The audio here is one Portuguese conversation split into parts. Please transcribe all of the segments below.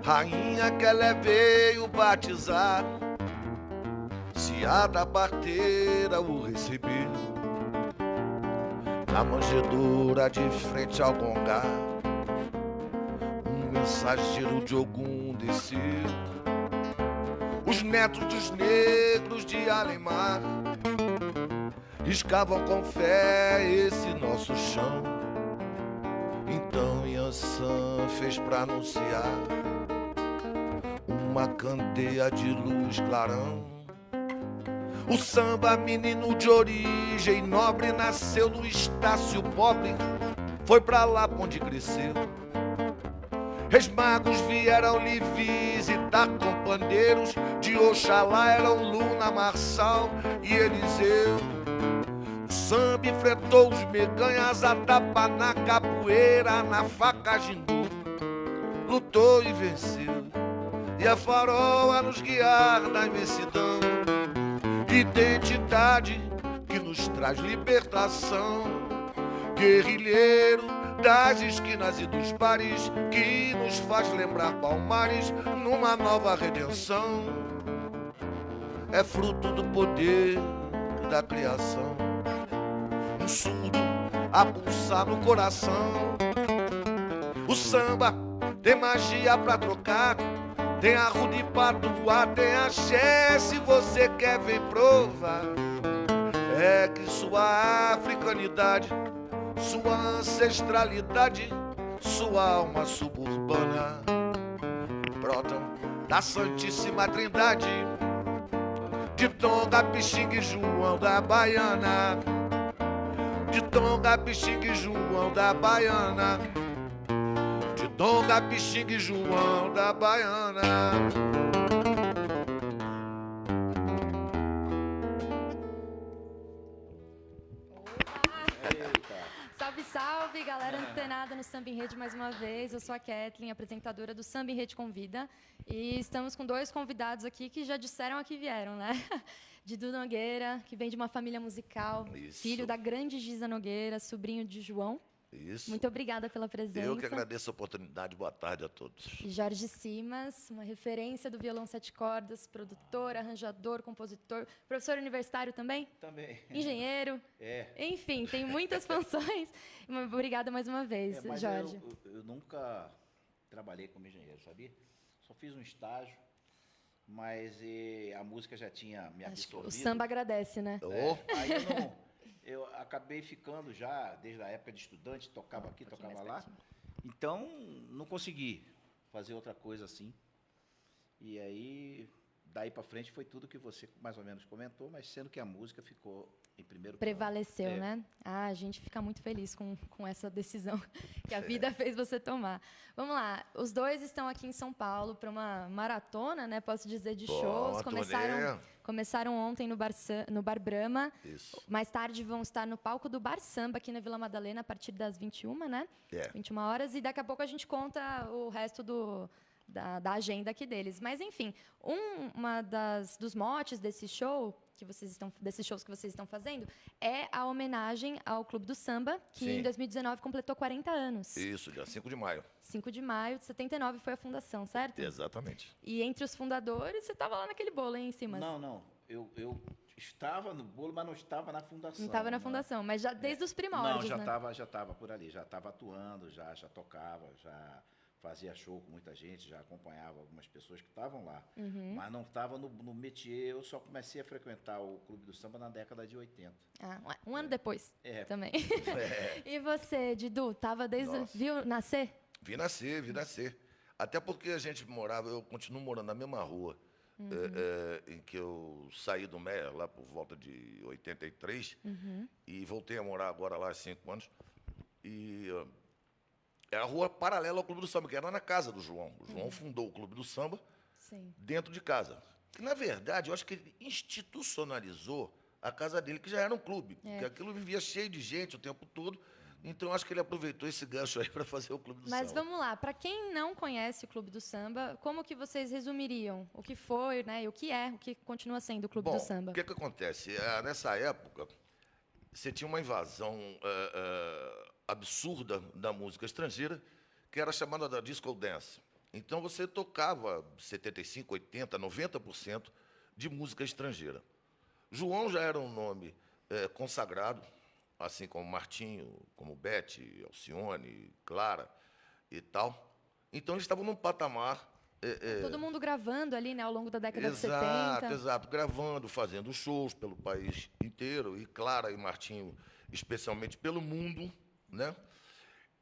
rainha que ela veio batizar. Se a da parteira o recebeu, na manjedoura de frente ao gongar, um mensageiro de Ogum desceu. Os netos dos negros de Alemar riscavam com fé esse nosso chão. Então Yansan fez pra anunciar uma candeia de luz clarão. O samba, menino de origem nobre, nasceu no Estácio pobre, foi pra lá onde cresceu. Reis magos vieram lhe visitar com pandeiros, de Oxalá eram Luna, Marçal e Eliseu. O samba enfrentou os meganhas, a tapa na capoeira, na faca gingou, lutou e venceu. E a faroa nos guiar na imensidão, identidade que nos traz libertação. Guerrilheiro das esquinas e dos bares, que nos faz lembrar Palmares numa nova redenção. É fruto do poder da criação, um surdo a pulsar no coração. O samba tem magia pra trocar, tem arro de patuá, tem axé, se você quer vem provar. É que sua africanidade, sua ancestralidade, sua alma suburbana brotam da Santíssima Trindade, de Tonga, Pixingue e João da Baiana, de Tonga, Pixingue e João da Baiana, de Tonga, Pixingue e João da Baiana. Salve, salve, galera antenada no Samba em Rede mais uma vez. Eu sou a Kathleen, apresentadora do Samba em Rede Convida. E estamos com dois convidados aqui que já disseram a que vieram, né? Didu Nogueira, que vem de uma família musical, Isso. filho da grande Giza Nogueira, sobrinho de João. Isso. Muito obrigada pela presença. Eu que agradeço a oportunidade. Boa tarde a todos. E Jorge Simas, uma referência do violão sete cordas, produtor, arranjador, compositor, professor universitário também? Também. Engenheiro. É. Enfim, tem muitas funções. Obrigada mais uma vez, Mas Jorge. eu nunca trabalhei como engenheiro, sabia? Só fiz um estágio, mas a música já tinha me Acho que absorvido. o samba agradece, né? Aí eu acabei ficando já, desde a época de estudante, tocava aqui, tocava lá. Então, não consegui fazer outra coisa assim. E aí, daí para frente, foi tudo que você mais ou menos comentou, mas sendo que a música ficou em primeiro plano. Prevaleceu, né? Ah, a gente fica muito feliz com essa decisão que a vida fez você tomar. Vamos lá, os dois estão aqui em São Paulo para uma maratona, né? Posso dizer, de shows. Começaram ontem no Bar Brahma. Isso. Mais tarde vão estar no palco do Bar Samba, aqui na Vila Madalena, a partir das 21, né? 21 horas. E daqui a pouco a gente conta o resto da agenda aqui deles. Mas, enfim, dos motes desse show, desses shows que vocês estão fazendo, é a homenagem ao Clube do Samba, que Sim. em 2019 completou 40 anos. Isso, dia 5 de maio. 5 de maio de 79 foi a fundação, certo? Exatamente. E entre os fundadores, você estava lá naquele bolo, hein, em cima? Não. Eu estava no bolo, mas não estava na fundação. Não estava na fundação, mas já desde os primórdios, Não, né? já estava por ali, já estava atuando, já tocava, já fazia show com muita gente, já acompanhava algumas pessoas que estavam lá. Mas não estava no métier. Eu só comecei a frequentar o Clube do Samba na década de 80. Ah, um ano depois também. É. E você, Didu, estava desde... Nossa. Viu nascer? Vi nascer. Até porque a gente morava, eu continuo morando na mesma rua em que eu saí do Meia, lá por volta de 83, e voltei a morar agora lá há 5 anos. E era a rua paralela ao Clube do Samba, que era na casa do João. O João fundou o Clube do Samba dentro de casa. Que, na verdade, eu acho que ele institucionalizou a casa dele, que já era um clube. Porque aquilo vivia cheio de gente o tempo todo. Então, eu acho que ele aproveitou esse gancho aí para fazer o Clube do Samba. Mas vamos lá, para quem não conhece o Clube do Samba, como que vocês resumiriam o que foi, né, e o que continua sendo o Clube do Samba? O que acontece? Nessa época, você tinha uma invasão absurda da música estrangeira, que era chamada da disco dance. Então você tocava 75, 80, 90% de música estrangeira. João já era um nome consagrado, assim como Martinho, como Beth, Alcione, Clara e tal. Então eles estavam num patamar. Todo mundo gravando ali, né, ao longo da década de Exato, 70. exato, gravando, fazendo shows pelo país inteiro, e Clara e Martinho, especialmente pelo mundo, né?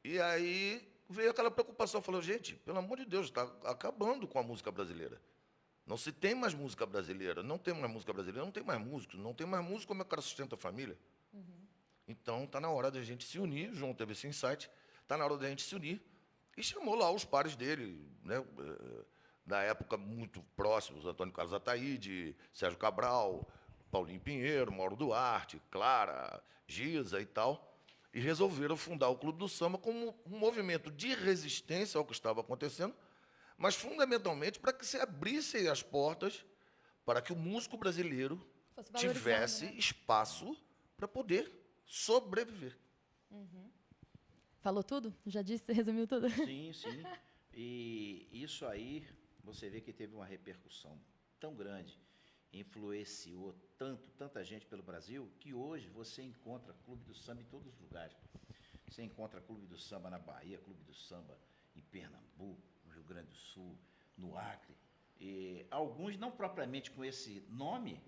E aí veio aquela preocupação, falou, gente, pelo amor de Deus, está acabando com a música brasileira. Não se tem mais música brasileira, não tem mais música brasileira, não tem mais músicos, não tem mais músico, como é que o cara sustenta a família? Então, está na hora da gente se unir, o João teve esse insight, está na hora da gente se unir, e chamou lá os pares dele, né, na época muito próximos, Antônio Carlos Ataíde, Sérgio Cabral, Paulinho Pinheiro, Mauro Duarte, Clara, Giza e tal, e resolveram fundar o Clube do Samba como um movimento de resistência ao que estava acontecendo, mas fundamentalmente para que se abrissem as portas para que o músico brasileiro tivesse espaço para poder sobreviver. Falou tudo? Já disse, resumiu tudo? Sim, sim. E isso aí, você vê que teve uma repercussão tão grande, influenciou tanta gente pelo Brasil, que hoje você encontra Clube do Samba em todos os lugares. Você encontra Clube do Samba na Bahia, Clube do Samba em Pernambuco, no Rio Grande do Sul, no Acre. E alguns não propriamente com esse nome,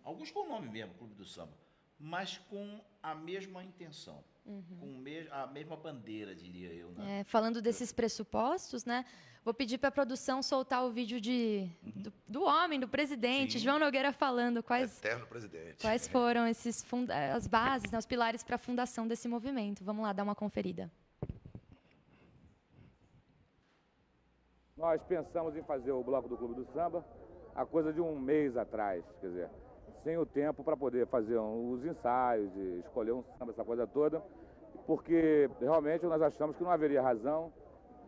alguns com o nome mesmo, Clube do Samba, mas com a mesma intenção, com a mesma bandeira, diria eu. Né? Falando desses pressupostos, né? Vou pedir para a produção soltar o vídeo do homem, do presidente, Sim. João Nogueira, falando Eterno presidente. quais foram as bases, né, os pilares para a fundação desse movimento. Vamos lá dar uma conferida. Nós pensamos em fazer o Bloco do Clube do Samba há coisa de um mês atrás, quer dizer, sem o tempo para poder fazer os ensaios, e escolher um samba, essa coisa toda, porque realmente nós achamos que não haveria razão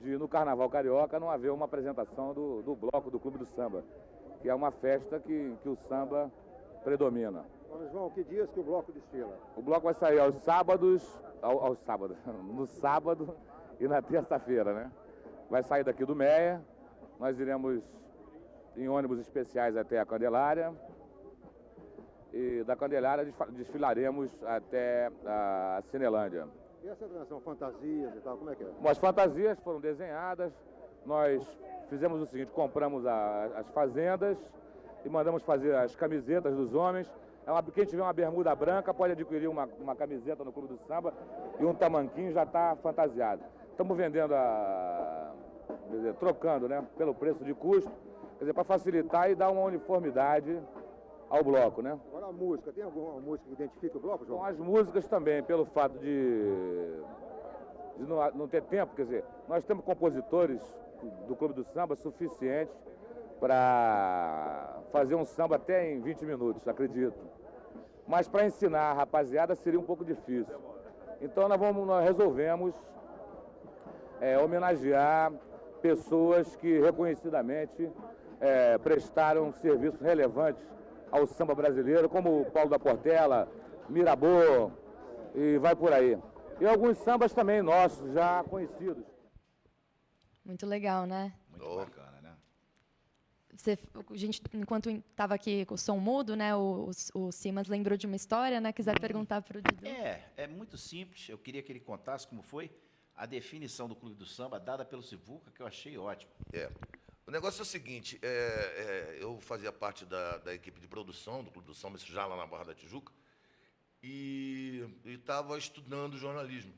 de, no Carnaval Carioca, não haver uma apresentação do Bloco do Clube do Samba, que é uma festa que o samba predomina. Mas, João, que dias que o Bloco desfila? O Bloco vai sair aos sábados, no sábado e na terça-feira, né? Vai sair daqui do Meia, nós iremos em ônibus especiais até a Candelária, e da Candelária desfilaremos até a Cinelândia. E essa são fantasias e tal, como é que é? Bom, as fantasias foram desenhadas, nós fizemos o seguinte, compramos as fazendas e mandamos fazer as camisetas dos homens. Quem tiver uma bermuda branca pode adquirir uma camiseta no Clube do Samba e um tamanquinho já está fantasiado. Estamos vendendo, quer dizer, trocando, né, pelo preço de custo, quer dizer, para facilitar e dar uma uniformidade ao bloco, né? Agora a música, tem alguma música que identifica o bloco, João? Bom, as músicas também, pelo fato de não ter tempo, quer dizer, nós temos compositores do Clube do Samba suficientes para fazer um samba até em 20 minutos, acredito. Mas para ensinar a rapaziada seria um pouco difícil. Então nós resolvemos homenagear pessoas que reconhecidamente prestaram serviços relevantes ao samba brasileiro, como o Paulo da Portela, Mirabô e vai por aí. E alguns sambas também nossos, já conhecidos. Muito legal, né? Muito bacana, né? A gente, enquanto estava aqui com o som mudo, né, o Simas lembrou de uma história, né? Quiser perguntar para o Didu. É muito simples. Eu queria que ele contasse como foi a definição do Clube do Samba dada pelo Sivuca, que eu achei ótimo. O negócio é o seguinte, eu fazia parte da equipe de produção do Clube do Samba, isso já lá na Barra da Tijuca, e estava estudando jornalismo.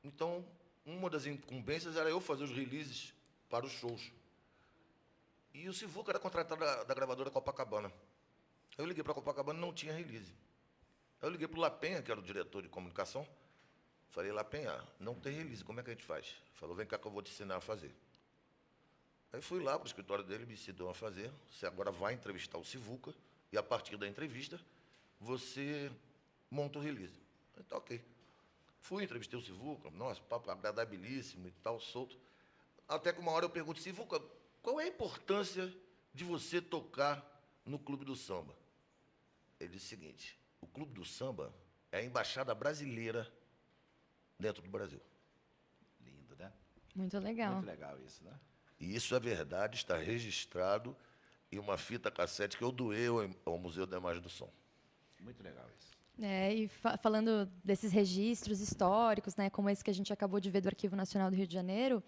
Então, uma das incumbências era eu fazer os releases para os shows. E o Sivuca era contratado da gravadora Copacabana. Eu liguei para a Copacabana e não tinha release. Eu liguei para o Lapenha, que era o diretor de comunicação. Falei, Lapenha, não tem release, como é que a gente faz? Falou, vem cá que eu vou te ensinar a fazer. Aí fui lá para o escritório dele, me ensinou a fazer. Você agora vai entrevistar o Sivuca e, a partir da entrevista, você monta o release. Aí tá ok. Fui, entrevistei o Sivuca, nossa, papo agradabilíssimo e tal, solto. Até que uma hora eu pergunto, Sivuca, qual é a importância de você tocar no Clube do Samba? Ele disse o seguinte, o Clube do Samba é a embaixada brasileira dentro do Brasil. Lindo, né? Muito legal. Muito legal isso, né? E isso é verdade, está registrado em uma fita cassete que eu doei ao Museu da Imagem do Som. Muito legal isso. E falando desses registros históricos, né, como esse que a gente acabou de ver do Arquivo Nacional do Rio de Janeiro,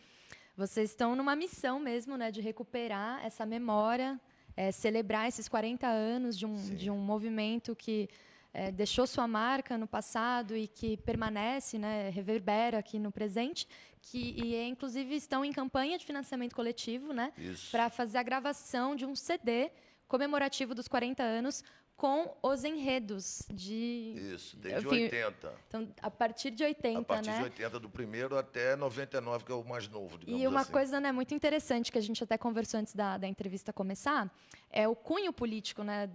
vocês estão numa missão mesmo, né, de recuperar essa memória, celebrar esses 40 anos de um movimento que deixou sua marca no passado e que permanece, né, reverbera aqui no presente, inclusive estão em campanha de financiamento coletivo, né, para fazer a gravação de um CD comemorativo dos 40 anos com os enredos de... Isso, desde 80. Então, a partir de 80, A partir né? de 80, do primeiro até 99, que é o mais novo, digamos E uma assim. coisa, né, muito interessante, que a gente até conversou antes da entrevista começar, é o cunho político, né,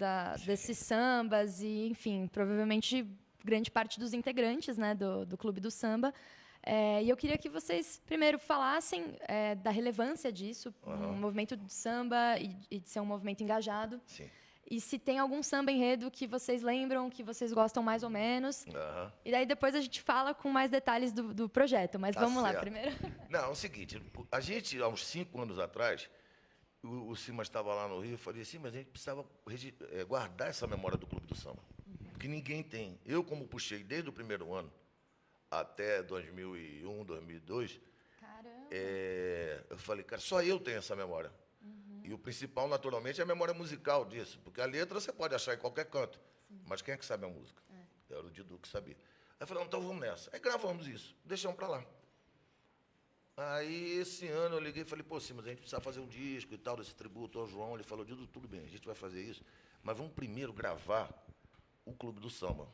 desses sambas e, enfim, provavelmente grande parte dos integrantes, né, do Clube do Samba. E eu queria que vocês, primeiro, falassem da relevância disso, um movimento de samba e de ser um movimento engajado. Sim. E se tem algum samba enredo que vocês lembram, que vocês gostam mais ou menos. E daí depois a gente fala com mais detalhes do projeto. Mas vamos lá, primeiro. Não, é o seguinte, a gente, há uns 5 anos atrás, o Simas estava lá no Rio, eu falei assim, mas a gente precisava guardar essa memória do Clube do Samba, que ninguém tem. Eu, como puxei desde o primeiro ano até 2001, 2002, eu falei, cara, só eu tenho essa memória. E o principal, naturalmente, é a memória musical disso, porque a letra você pode achar em qualquer canto, mas quem é que sabe a música? Era o Didu que sabia. Aí eu falei, então vamos nessa. Aí gravamos isso, deixamos para lá. Aí, esse ano, eu liguei e falei, pô, sim, mas a gente precisa fazer um disco e tal, desse tributo ao João. Ele falou, Didu, tudo bem, a gente vai fazer isso, mas vamos primeiro gravar o Clube do Samba.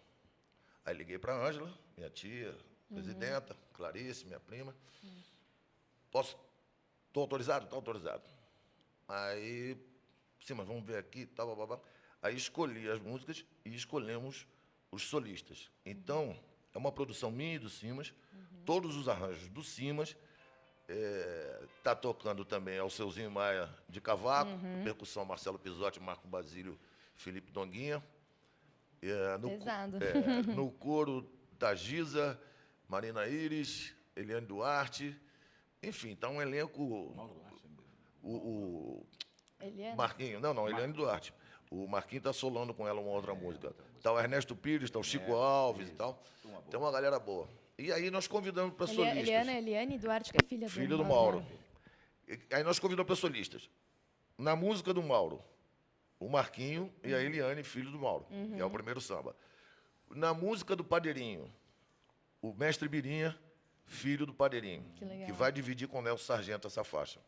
Aí liguei para a Ângela, minha tia, presidenta, Clarice, minha prima. Estou autorizado? Estou autorizado. Aí, sim, mas vamos ver aqui, tal, babá. Aí escolhi as músicas e escolhemos os solistas. Então, é uma produção minha e do Simas, todos os arranjos do Simas. Está tocando também Alceuzinho Maia de cavaco, percussão Marcelo Pisotti, Marco Basílio, Felipe Donguinha. No coro da Giza, Marina Iris, Eliane Duarte. Enfim, está um elenco... Eliane? Marquinho, Eliane Duarte. O Marquinho está solando com ela uma outra música. Está o Ernesto Pires, está o Chico Alves e tal. Tem uma galera boa. E aí nós convidamos para solistas. Eliane Duarte, que é filha do Mauro. Aí nós convidamos para solistas. Na música do Mauro, o Marquinho e a Eliane, filho do Mauro, que é o primeiro samba. Na música do Padeirinho, o Mestre Birinha, filho do Padeirinho, que vai dividir com o Nelson Sargento essa faixa.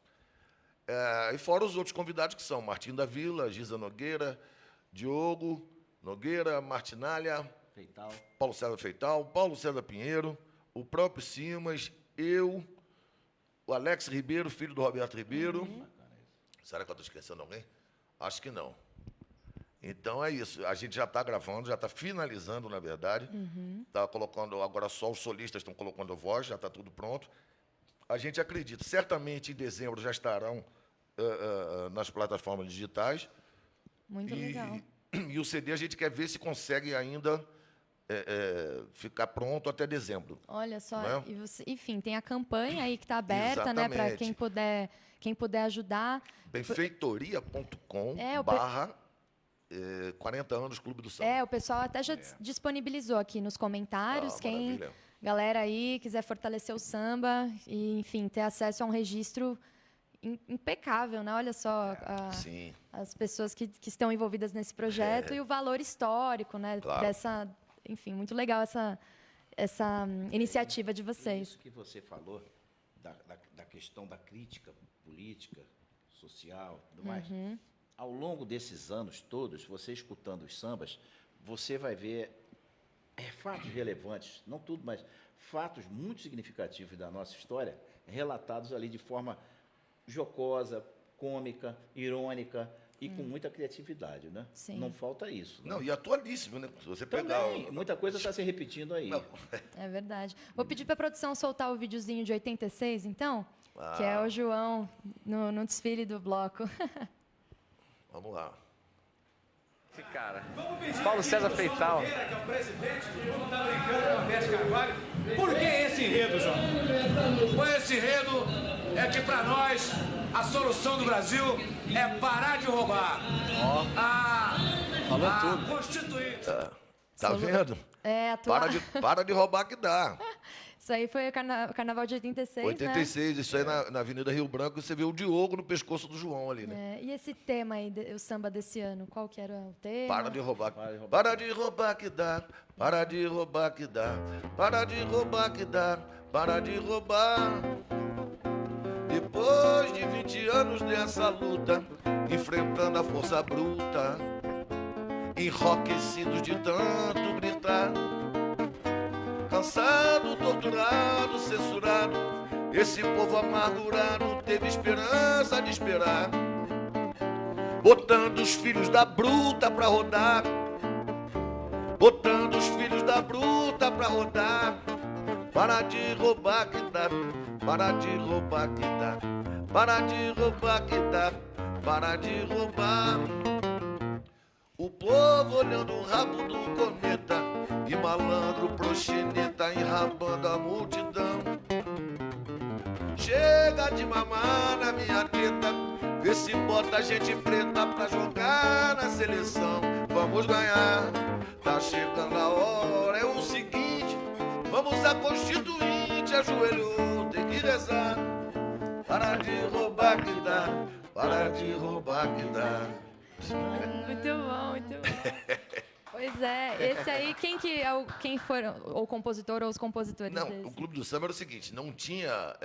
E fora os outros convidados que são Martim da Vila, Giza Nogueira, Diogo Nogueira, Martinalha, Feital. Paulo César Feital, Paulo César Pinheiro, o próprio Simas, eu, o Alex Ribeiro, filho do Roberto Ribeiro. Será que eu estou esquecendo alguém? Acho que não. Então é isso. A gente já está gravando, já está finalizando, na verdade. Está colocando, agora só os solistas estão colocando voz, já está tudo pronto. A gente acredita, certamente em dezembro já estarão nas plataformas digitais. Muito legal. E o CD a gente quer ver se consegue ainda ficar pronto até dezembro. Olha só, né? e você, enfim, tem a campanha aí que está aberta, né, para quem puder ajudar. Benfeitoria.com / 40 anos Clube do Samba. O pessoal até já disponibilizou aqui nos comentários. Quem galera aí quiser fortalecer o samba e, enfim, ter acesso a um registro impecável, né? Olha só as pessoas que estão envolvidas nesse projeto e o valor histórico, né? Claro. Enfim, muito legal essa iniciativa de vocês. Isso que você falou da questão da crítica política, social, tudo mais. Ao longo desses anos todos, você escutando os sambas, você vai ver fatos relevantes, não tudo, mas fatos muito significativos da nossa história, relatados ali de forma jocosa, cômica, irônica e com muita criatividade, né? Sim. Não falta isso. Né? Não, e atualíssimo, né? Se você pegar... Também, muita coisa está se repetindo aí. Não. É verdade. Vou pedir para a produção soltar o videozinho de 86, então, que é o João no desfile do bloco. Vamos lá. Esse cara, Paulo César Feital. Que é o presidente do mundo, tá brincando com a Beth Carvalho. Por que esse enredo, João? Com esse enredo, é que para nós a solução do Brasil é parar de roubar. Falou tudo. Constituinte. Tá vendo? Para de roubar que dá. Isso aí foi o carnaval de 86, 86, isso aí na Avenida Rio Branco, você vê o Diogo no pescoço do João ali, né? E esse tema aí, o samba desse ano, qual que era o tema? Para de roubar. Para de roubar que dá. Para de roubar que dá. Para de roubar que dá. Para de roubar. Depois de 20 anos dessa luta, enfrentando a força bruta, enrouquecidos de tanto gritar, cansado, torturado, censurado, esse povo amargurado teve esperança de esperar, botando os filhos da bruta pra rodar, botando os filhos da bruta pra rodar. Para de roubar que dá, para de roubar que dá, para de roubar que dá, para de roubar. O povo olhando o rabo do cometa e malandro proxeneta enrabando a multidão. Chega de mamar na minha teta, vê se bota gente preta pra jogar na seleção. Vamos ganhar, tá chegando a hora, é o seguinte, vamos a Constituinte, ajoelhou, tem que rezar. Para de roubar que dá, para de roubar que dá. Muito bom, muito bom. Pois é, esse aí, quem foram o compositor ou os compositores Não, desse? o Clube do Samba era o seguinte, não tinha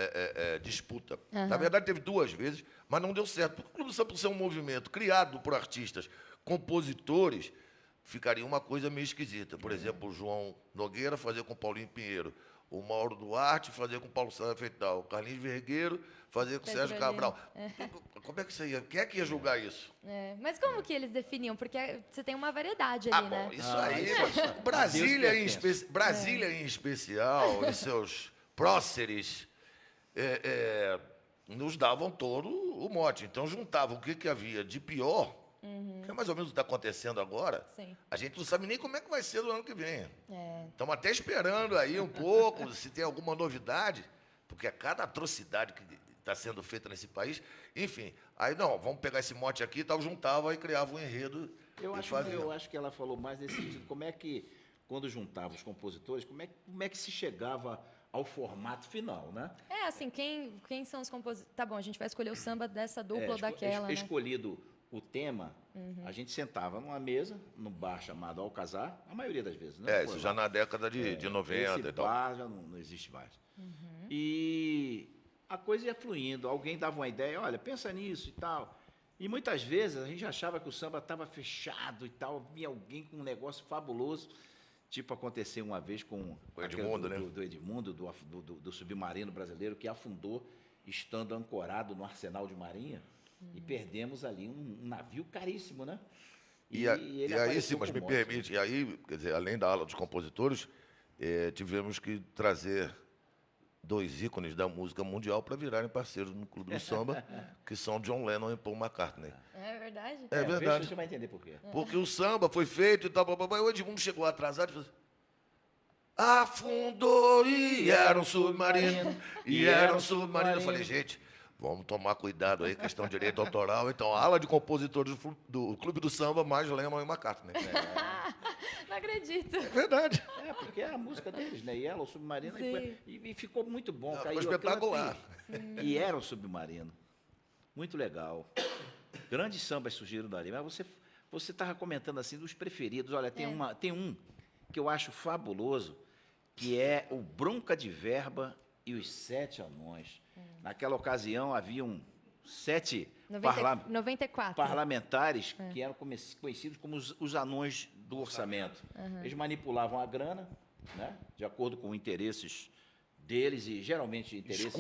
disputa. Na verdade, teve 2 vezes, mas não deu certo. Porque o Clube do Samba, por ser um movimento criado por artistas, compositores, ficaria uma coisa meio esquisita. Por exemplo, o João Nogueira fazer com o Paulinho Pinheiro, o Mauro Duarte fazer com o Paulo César Feital, o Carlinhos Vergueiro fazer com o Sérgio Cabral. Como é que você ia? Quem é que ia julgar isso? Mas como que eles definiam? Porque você tem uma variedade ali, né? Bom, isso aí... Brasília em especial, e seus próceres, nos davam todo o mote. Então, juntavam o que havia de pior, que é mais ou menos o que está acontecendo agora. Sim. A gente não sabe nem como é que vai ser no ano que vem. Estamos até esperando aí um pouco, se tem alguma novidade, porque a cada atrocidade que está sendo feita nesse país, enfim, aí não, vamos pegar esse mote aqui, tal, juntava e criava um enredo. Eu acho que ela falou mais nesse sentido, como é que, quando juntava os compositores, como é que se chegava ao formato final, né? Assim, quem são os compositores? Tá bom, a gente vai escolher o samba dessa dupla ou daquela, né? Escolhido o tema, a gente sentava numa mesa, num bar chamado Alcazar, a maioria das vezes, né? Isso já na década de 90 esse e tal. bar já não existe mais. E a coisa ia fluindo, alguém dava uma ideia, olha, pensa nisso e tal. E muitas vezes a gente achava que o samba estava fechado e tal, vinha alguém com um negócio fabuloso, tipo aconteceu uma vez com o Edmundo, né? Do Edmundo, do submarino brasileiro, que afundou estando ancorado no arsenal de marinha, e perdemos ali um navio caríssimo, né? E aí, sim, mas me permite, e aí, quer dizer, além da ala dos compositores, tivemos que trazer 2 ícones da música mundial para virarem parceiros no Clube do Samba, que são John Lennon e Paul McCartney. É verdade? É verdade. Você vai entender por quê. Porque o samba foi feito e tal, e o Edmundo chegou atrasado e falou assim, afundou e era um submarino, e era um submarino. Eu falei, gente, vamos tomar cuidado aí, questão de direito autoral. Então, a ala de compositores do Clube do Samba, mais Lennon e McCartney. Não acredito. É verdade. Porque é a música deles, né? E ela, o submarino, e ficou muito bom. Ficou Caiu espetacular. E era o submarino. Muito legal. Grandes sambas surgiram dali. Mas você estava comentando assim dos preferidos. Olha, tem um que eu acho fabuloso, que é o Bronca de Verba e os 7 Anões. Naquela ocasião, haviam 7 parlamentares que eram conhecidos como os anões do orçamento. Eles manipulavam a grana, né, de acordo com interesses deles, e geralmente interesses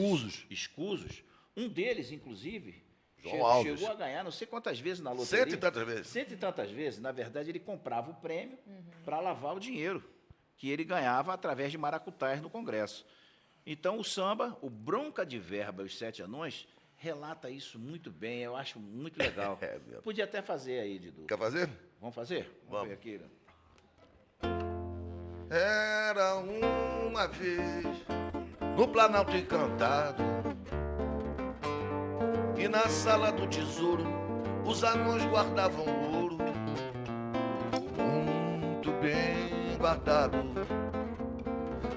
escusos. Um deles, inclusive, chegou a ganhar não sei quantas vezes na loteria. 100 e tantas vezes. 100 e tantas vezes. Na verdade, ele comprava o prêmio para lavar o dinheiro que ele ganhava através de maracutaias no Congresso. Então, o samba, o Bronca de Verba e os 7 Anões, relata isso muito bem, eu acho muito legal. Podia até fazer aí, Didu. Quer fazer? Vamos fazer? Vamos. Ver aqui. Era uma vez no Planalto Encantado E na sala do tesouro os anões guardavam ouro, muito bem guardado,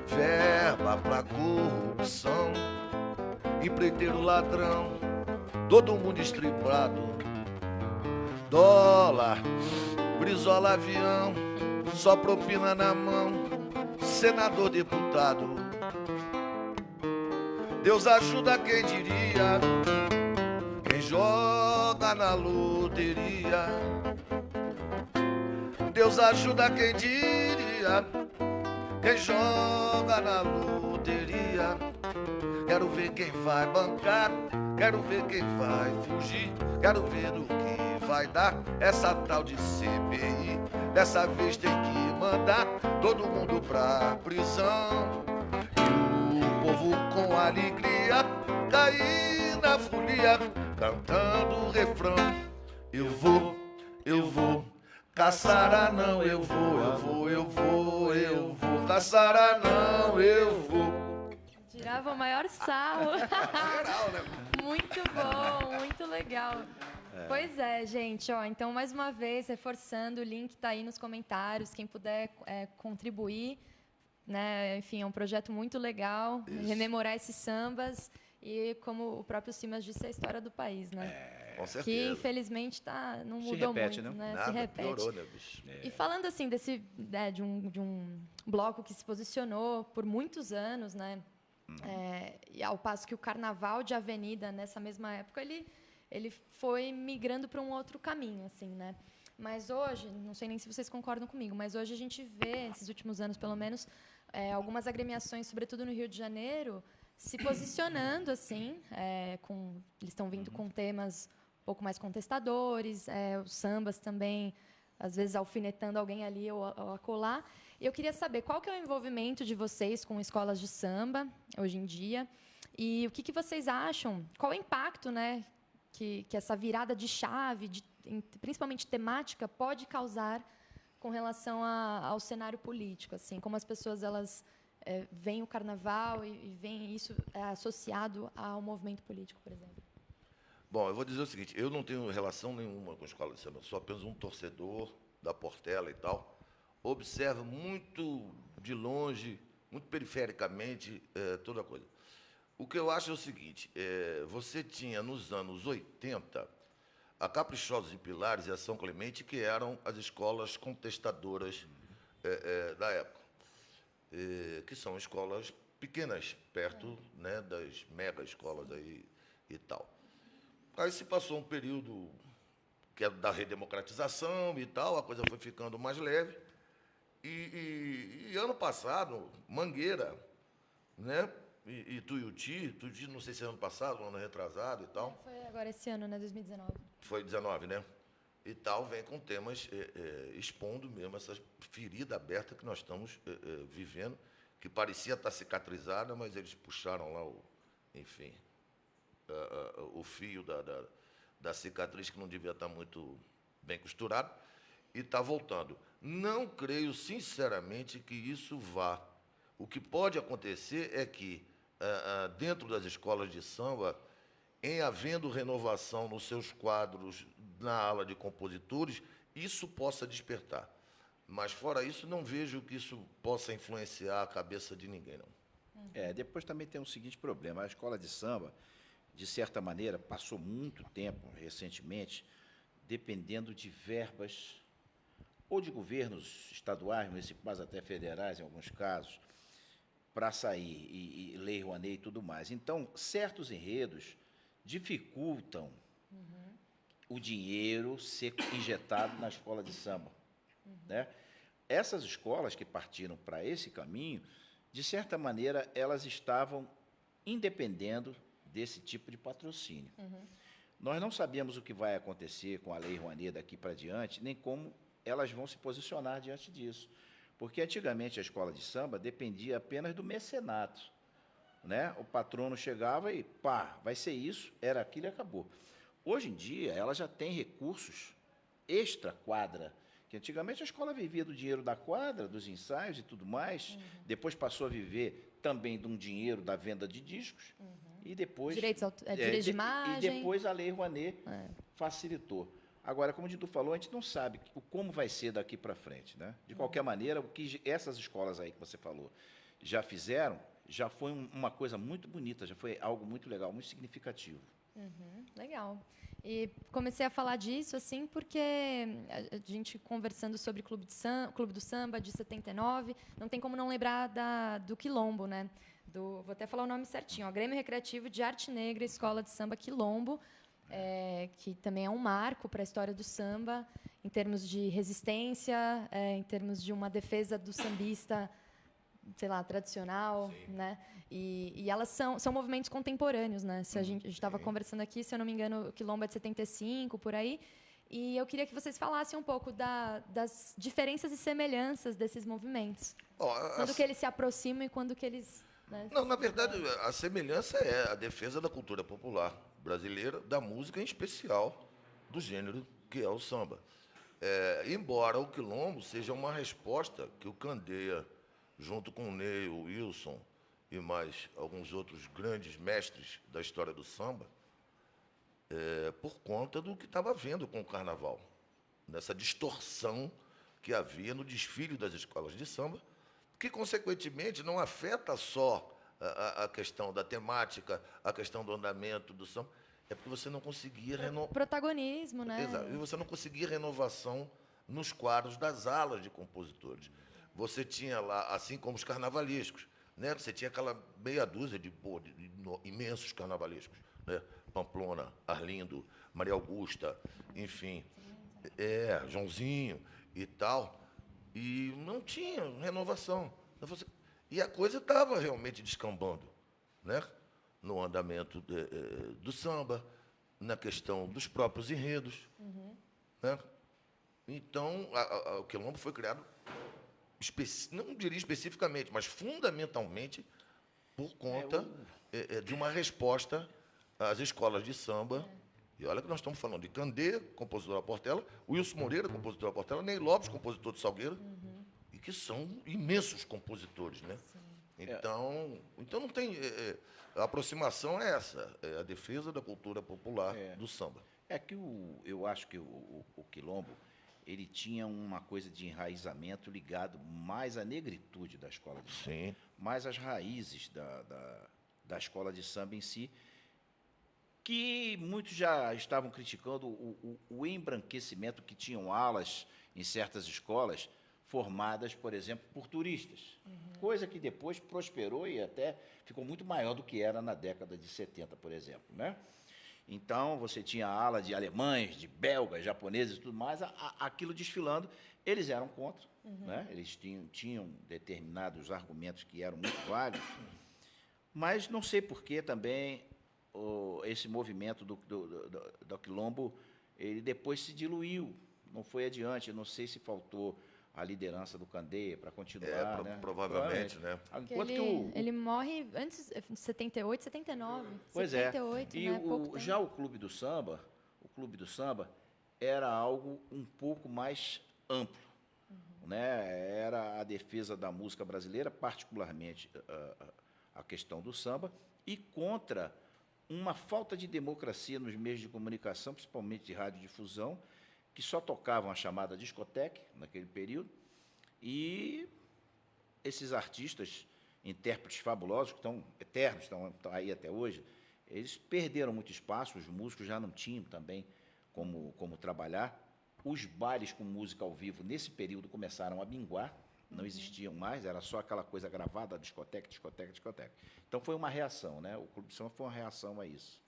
verba pra corrupção, empreiteiro ladrão, todo mundo estripado, dólar, brisola, avião, só propina na mão, senador, deputado. Deus ajuda quem diria, quem joga na loteria. Deus ajuda quem diria, quem joga na loteria. Quero ver quem vai bancar, quero ver quem vai fugir, quero ver no que vai dar essa tal de CPI. Dessa vez tem que mandar todo mundo pra prisão. E o povo com alegria cair na folia, cantando o refrão. Eu vou caçar anão, eu vou caçar anão, eu vou. Tirava o maior sarro. Geral, né? Muito bom, muito legal. Pois é, gente, ó, então mais uma vez, reforçando, o link está aí nos comentários, quem puder contribuir, né? Enfim, é um projeto muito legal, rememorar esses sambas e, como o próprio Simas disse, a história do país, né? Com certeza. Que infelizmente não mudou repete, muito, né? Nada, Se repete. piorou, né, bicho? E falando assim de um bloco que se posicionou por muitos anos, né? E ao passo que o carnaval de avenida nessa mesma época ele foi migrando para um outro caminho, assim, né? Mas hoje, não sei nem se vocês concordam comigo, mas hoje a gente vê, nesses últimos anos pelo menos, algumas agremiações, sobretudo no Rio de Janeiro, se posicionando assim, eles estão vindo com temas um pouco mais contestadores, os sambas também, às vezes alfinetando alguém ali ou acolá. Eu queria saber qual que é o envolvimento de vocês com escolas de samba hoje em dia e o que vocês acham, qual o impacto, né, que essa virada de chave, principalmente temática, pode causar com relação ao cenário político, assim, como as pessoas elas veem o carnaval e veem isso associado ao movimento político, por exemplo. Bom, eu vou dizer o seguinte, eu não tenho relação nenhuma com a escola de samba, eu sou apenas um torcedor da Portela e tal. Observo muito de longe, muito perifericamente, toda a coisa. O que eu acho é o seguinte, você tinha nos anos 80 a Caprichosos e Pilares e a São Clemente, que eram as escolas contestadoras da época, que são escolas pequenas, perto, né, das mega escolas aí e tal. Aí se passou um período que é da redemocratização e tal, a coisa foi ficando mais leve. E ano passado, Mangueira, né? E Tuiuti, não sei se é ano passado, ano retrasado e tal. Foi agora esse ano, né? 2019. Foi 19, né? E tal, vem com temas expondo mesmo essa ferida aberta que nós estamos vivendo, que parecia estar cicatrizada, mas eles puxaram lá enfim, o fio da cicatriz que não devia estar muito bem costurado, e está voltando. Não creio, sinceramente, que isso vá. O que pode acontecer é que, dentro das escolas de samba, em havendo renovação nos seus quadros, na ala de compositores, isso possa despertar. Mas, fora isso, não vejo que isso possa influenciar a cabeça de ninguém, não. Depois também tem o seguinte problema. A escola de samba, de certa maneira, passou muito tempo, recentemente, dependendo de verbas ou de governos estaduais, municipais, até federais, em alguns casos, para sair, e Lei Rouanet e tudo mais. Então, certos enredos dificultam o dinheiro ser injetado na escola de samba. Né? Essas escolas que partiram para esse caminho, de certa maneira, elas estavam independendo desse tipo de patrocínio. Nós não sabemos o que vai acontecer com a Lei Rouanet daqui para diante, nem como elas vão se posicionar diante disso. Porque, antigamente, a escola de samba dependia apenas do mecenato. Né? O patrono chegava e, vai ser isso, era aquilo e acabou. Hoje em dia, ela já tem recursos extra-quadra, que antigamente a escola vivia do dinheiro da quadra, dos ensaios e tudo mais, depois passou a viver também de um dinheiro da venda de discos, E depois... Direitos de imagem. E depois a Lei Rouanet facilitou. Agora, como o Didu falou, a gente não sabe como vai ser daqui para frente, né? De qualquer maneira, o que essas escolas aí que você falou já fizeram, já foi uma coisa muito bonita, já foi algo muito legal, muito significativo. Legal. E comecei a falar disso assim porque a gente conversando sobre Clube do Samba de 79, não tem como não lembrar do Quilombo, né? Vou até falar o nome certinho, ó, Grêmio Recreativo de Arte Negra, Escola de Samba Quilombo, que também é um marco para a história do samba, em termos de resistência, em termos de uma defesa do sambista, sei lá, tradicional, né? E elas são movimentos contemporâneos, né? Se a gente estava conversando aqui, se eu não me engano, o Quilombo é de 75, por aí. E eu queria que vocês falassem um pouco das diferenças e semelhanças desses movimentos. Quando que eles se aproximam e quando que eles... Né, não, na verdade, a semelhança é a defesa da cultura popular brasileira, da música, em especial do gênero que é o samba. Embora o Quilombo seja uma resposta que o Candeia, junto com o Ney, o Wilson e mais alguns outros grandes mestres da história do samba, por conta do que estava vendo com o carnaval, nessa distorção que havia no desfile das escolas de samba, que, consequentemente, não afeta só a questão da temática, a questão do andamento do samba, é porque você não conseguia protagonismo, né? Exato. E você não conseguia renovação nos quadros das alas de compositores. Você tinha lá, assim como os carnavalescos, né? Você tinha aquela meia dúzia de imensos carnavalescos, né? Pamplona, Arlindo, Maria Augusta, enfim, Joãozinho e tal, e não tinha renovação. E a coisa estava realmente descambando, né? No andamento do samba, na questão dos próprios enredos. Né? Então, o Quilombo foi criado, não diria especificamente, mas fundamentalmente por conta de uma resposta às escolas de samba. E olha que nós estamos falando de Candê, compositor da Portela, Wilson Moreira, compositor da Portela, Ney Lopes, compositor de Salgueiro, e que são imensos compositores, né? Então não tem... a aproximação é essa, a defesa da cultura popular do samba. Eu acho que o Quilombo, ele tinha uma coisa de enraizamento ligado mais à negritude da escola de samba, Sim. mais às raízes da escola de samba em si, que muitos já estavam criticando o embranquecimento que tinham alas em certas escolas formadas, por exemplo, por turistas. Coisa que depois prosperou e até ficou muito maior do que era na década de 70, por exemplo, né? Então, você tinha a ala de alemães, de belgas, japoneses e tudo mais, aquilo desfilando. Eles eram contra, né? Eles tinham determinados argumentos que eram muito válidos, mas não sei por que também esse movimento do Quilombo, ele depois se diluiu, não foi adiante. Eu não sei se faltou a liderança do Candeia para continuar, né? Provavelmente, né? Enquanto ele morre antes de 78, 79. Pois 78, e né? Já o Clube do Samba era algo um pouco mais amplo, né? Era a defesa da música brasileira, particularmente a questão do samba, e contra uma falta de democracia nos meios de comunicação, principalmente de radiodifusão, que só tocavam a chamada discoteca naquele período, e esses artistas, intérpretes fabulosos, que estão eternos, estão aí até hoje, eles perderam muito espaço, os músicos já não tinham também como trabalhar. Os bailes com música ao vivo, nesse período, começaram a minguar, não existiam mais, era só aquela coisa gravada, discoteca. Então, foi uma reação, né? O Clube de Samba foi uma reação a isso.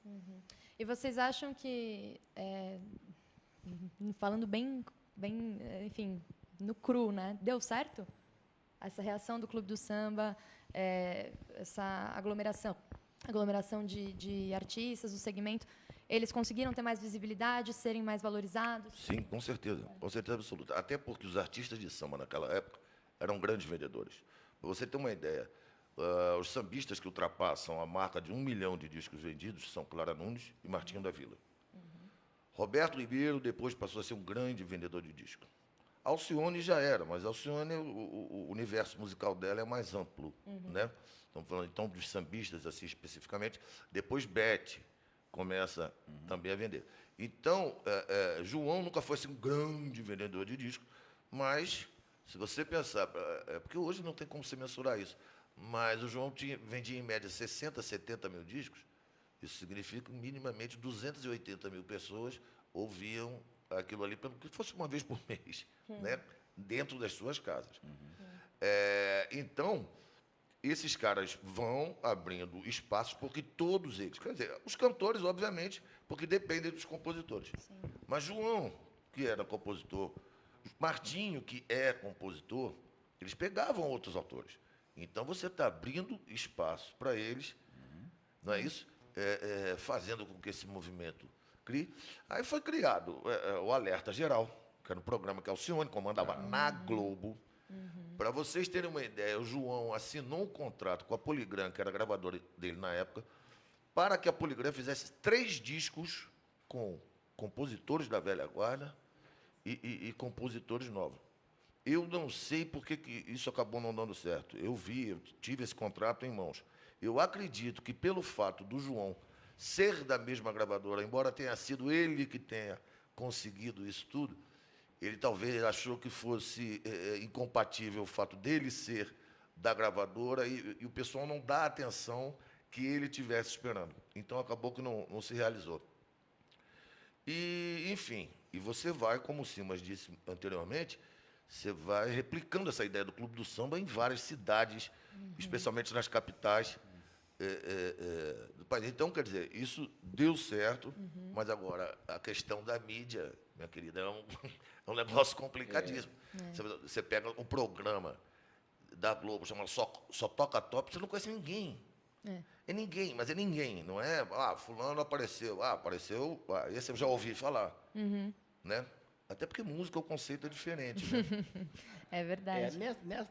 E vocês acham que, falando bem, enfim, no cru, né? Deu certo? Essa reação do Clube do Samba, essa aglomeração de artistas do segmento, eles conseguiram ter mais visibilidade, serem mais valorizados? Sim, com certeza absoluta. Até porque os artistas de samba naquela época eram grandes vendedores. Para você ter uma ideia, os sambistas que ultrapassam a marca de 1 milhão de discos vendidos são Clara Nunes e Martinho da Vila. Roberto Ribeiro depois passou a ser um grande vendedor de disco. Alcione já era, mas Alcione, o universo musical dela é mais amplo, né? Estamos falando, então, dos sambistas, assim, especificamente. Depois, Beth começa também a vender. Então, João nunca foi assim, um grande vendedor de discos, mas, se você pensar, porque hoje não tem como se mensurar isso, mas o João vendia, em média, 60, 70 mil discos. Isso significa que, minimamente, 280 mil pessoas ouviam aquilo ali, que fosse uma vez por mês, né? Dentro das suas casas. Então, esses caras vão abrindo espaços, porque todos eles, quer dizer, os cantores, obviamente, porque dependem dos compositores. Sim. Mas João, que era compositor, Martinho, que é compositor, eles pegavam outros autores. Então, você está abrindo espaço para eles, não é isso? Fazendo com que esse movimento crie. Aí foi criado o Alerta Geral, que era um programa que Alcione comandava na Globo. Para vocês terem uma ideia, o João assinou um contrato com a Polygram, que era a gravadora dele na época, para que a Polygram fizesse 3 discos com compositores da velha guarda e compositores novos. Eu não sei por que isso acabou não dando certo. Eu tive esse contrato em mãos. Eu acredito que, pelo fato do João ser da mesma gravadora, embora tenha sido ele que tenha conseguido isso tudo, ele talvez achou que fosse incompatível o fato dele ser da gravadora e o pessoal não dá a atenção que ele tivesse esperando. Então, acabou que não se realizou. E, enfim, e você vai, como o Simas disse anteriormente, você vai replicando essa ideia do Clube do Samba em várias cidades, especialmente nas capitais do país. Então, quer dizer, isso deu certo, mas agora a questão da mídia, minha querida, é um negócio complicadíssimo. Você pega um programa da Globo chamado Só Toca Top, você não conhece ninguém. É ninguém, mas é ninguém, não é? Fulano apareceu. Apareceu, esse eu já ouvi falar. Né? Até porque música, o conceito é diferente. Né? É verdade.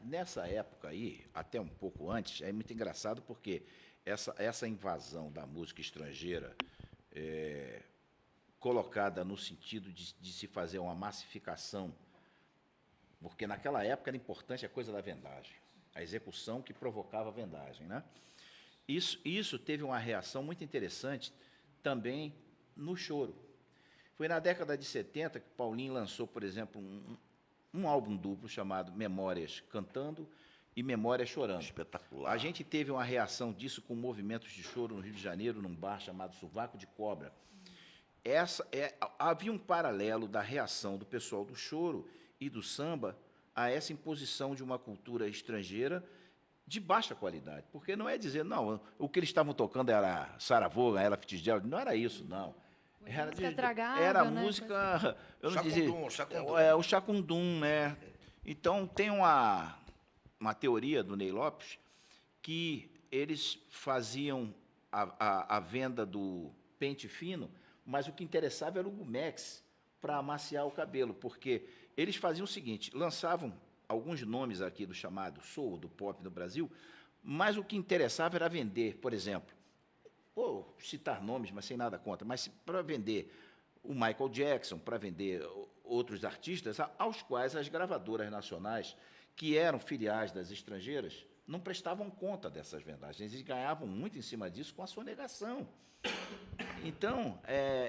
Nessa época aí, até um pouco antes, é muito engraçado porque essa invasão da música estrangeira colocada no sentido de se fazer uma massificação, porque naquela época era importante a coisa da vendagem, a execução que provocava a vendagem. Né? Isso teve uma reação muito interessante também no choro. Foi na década de 70 que Paulinho lançou, por exemplo, um álbum duplo chamado Memórias Cantando e Memórias Chorando. Espetacular. A gente teve uma reação disso com movimentos de choro no Rio de Janeiro, num bar chamado Sovaco de Cobra. Havia um paralelo da reação do pessoal do choro e do samba a essa imposição de uma cultura estrangeira de baixa qualidade. Porque não é dizer, não, o que eles estavam tocando era Saravô, Ella Fitzgerald, não era isso, não. Era música, eu não dizia, o chacundum, né? Então tem uma teoria do Ney Lopes que eles faziam a venda do pente fino, mas o que interessava era o Gumex para amaciar o cabelo, porque eles faziam o seguinte, lançavam alguns nomes aqui do chamado soul, do pop no Brasil, mas o que interessava era vender, por exemplo, vou citar nomes, mas sem nada contra, mas para vender o Michael Jackson, para vender outros artistas, aos quais as gravadoras nacionais, que eram filiais das estrangeiras, não prestavam conta dessas vendagens. Eles ganhavam muito em cima disso com a sonegação. Então,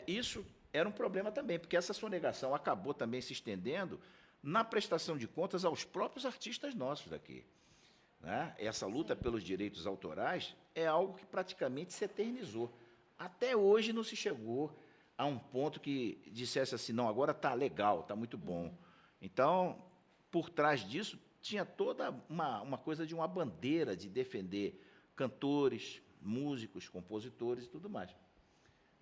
isso era um problema também, porque essa sonegação acabou também se estendendo na prestação de contas aos próprios artistas nossos daqui. Né? Essa luta pelos direitos autorais é algo que praticamente se eternizou. Até hoje não se chegou a um ponto que dissesse assim, não, agora está legal, está muito bom. Então, por trás disso, tinha toda uma coisa de uma bandeira de defender cantores, músicos, compositores e tudo mais.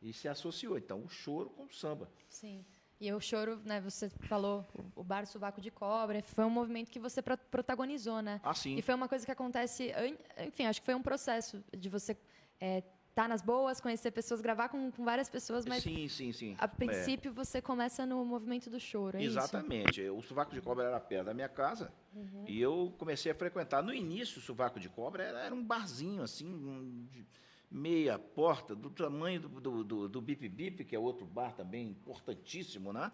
E se associou, então, o choro com o samba. Sim. E o choro, né, você falou, o Bar Sovaco de Cobra, foi um movimento que você protagonizou, né? Ah, sim. E foi uma coisa que acontece, enfim, acho que foi um processo de você estar nas boas, conhecer pessoas, gravar com várias pessoas, mas sim. a princípio você começa no movimento do choro, é Exatamente. Isso? O Sovaco de Cobra era perto da minha casa e eu comecei a frequentar. No início, o Sovaco de Cobra era um barzinho, assim, de meia porta, do tamanho do Bip Bip, que é outro bar também importantíssimo, né?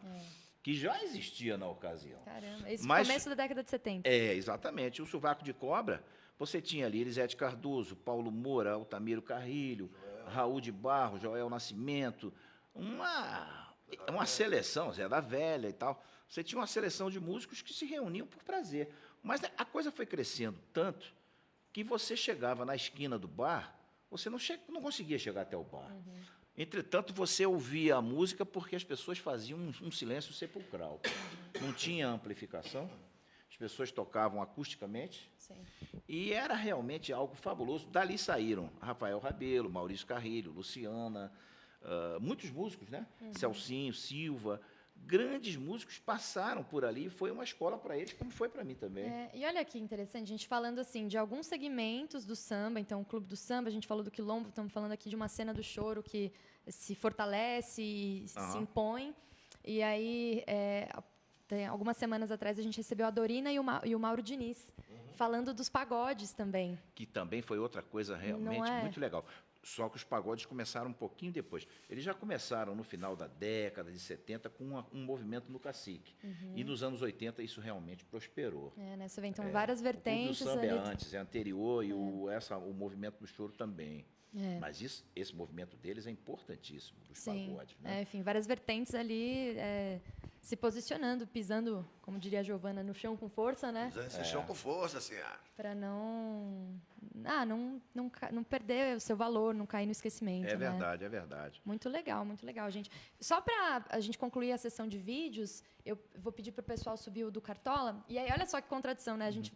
que já existia na ocasião. Caramba, esse Mas- começo da década de 70. É, exatamente. O Sovaco de Cobra, você tinha ali Elisete Cardoso, Paulo Moura, Altamiro Carrilho, Raul de Barro, Joel Nascimento, uma seleção, Zé da Velha e tal. Você tinha uma seleção de músicos que se reuniam por prazer. Mas a coisa foi crescendo tanto que você chegava na esquina do bar, você não conseguia chegar até o bar. Entretanto, você ouvia a música porque as pessoas faziam um silêncio sepulcral. Não tinha amplificação, as pessoas tocavam acusticamente, Sim. e era realmente algo fabuloso. Dali saíram Rafael Rabelo, Maurício Carrilho, Luciana, muitos músicos, né? Celcinho, Silva, grandes músicos passaram por ali, foi uma escola para eles, como foi para mim também. E olha que interessante, a gente falando assim de alguns segmentos do samba, então o Clube do Samba, a gente falou do Quilombo, estamos falando aqui de uma cena do choro que se fortalece e se impõe. E aí, algumas semanas atrás, a gente recebeu a Dorina e o Mauro Diniz, falando dos pagodes também. Que também foi outra coisa realmente muito legal. Só que os pagodes começaram um pouquinho depois. Eles já começaram no final da década de 70 com um movimento no cacique. E nos anos 80 isso realmente prosperou. Né? Você vê, então, várias vertentes. O Clube do Samba ali. é antes, é anterior, e o movimento do choro também. Mas esse movimento deles é importantíssimo, dos pagodes. Né? Enfim, várias vertentes ali se posicionando, pisando, como diria a Giovana, no chão com força, né? Esse chão com força, assim. Para não perder o seu valor, não cair no esquecimento. É né? verdade, é verdade. Muito legal, gente. Só para a gente concluir a sessão de vídeos, eu vou pedir para o pessoal subir o do Cartola. E aí, olha só que contradição, né? A gente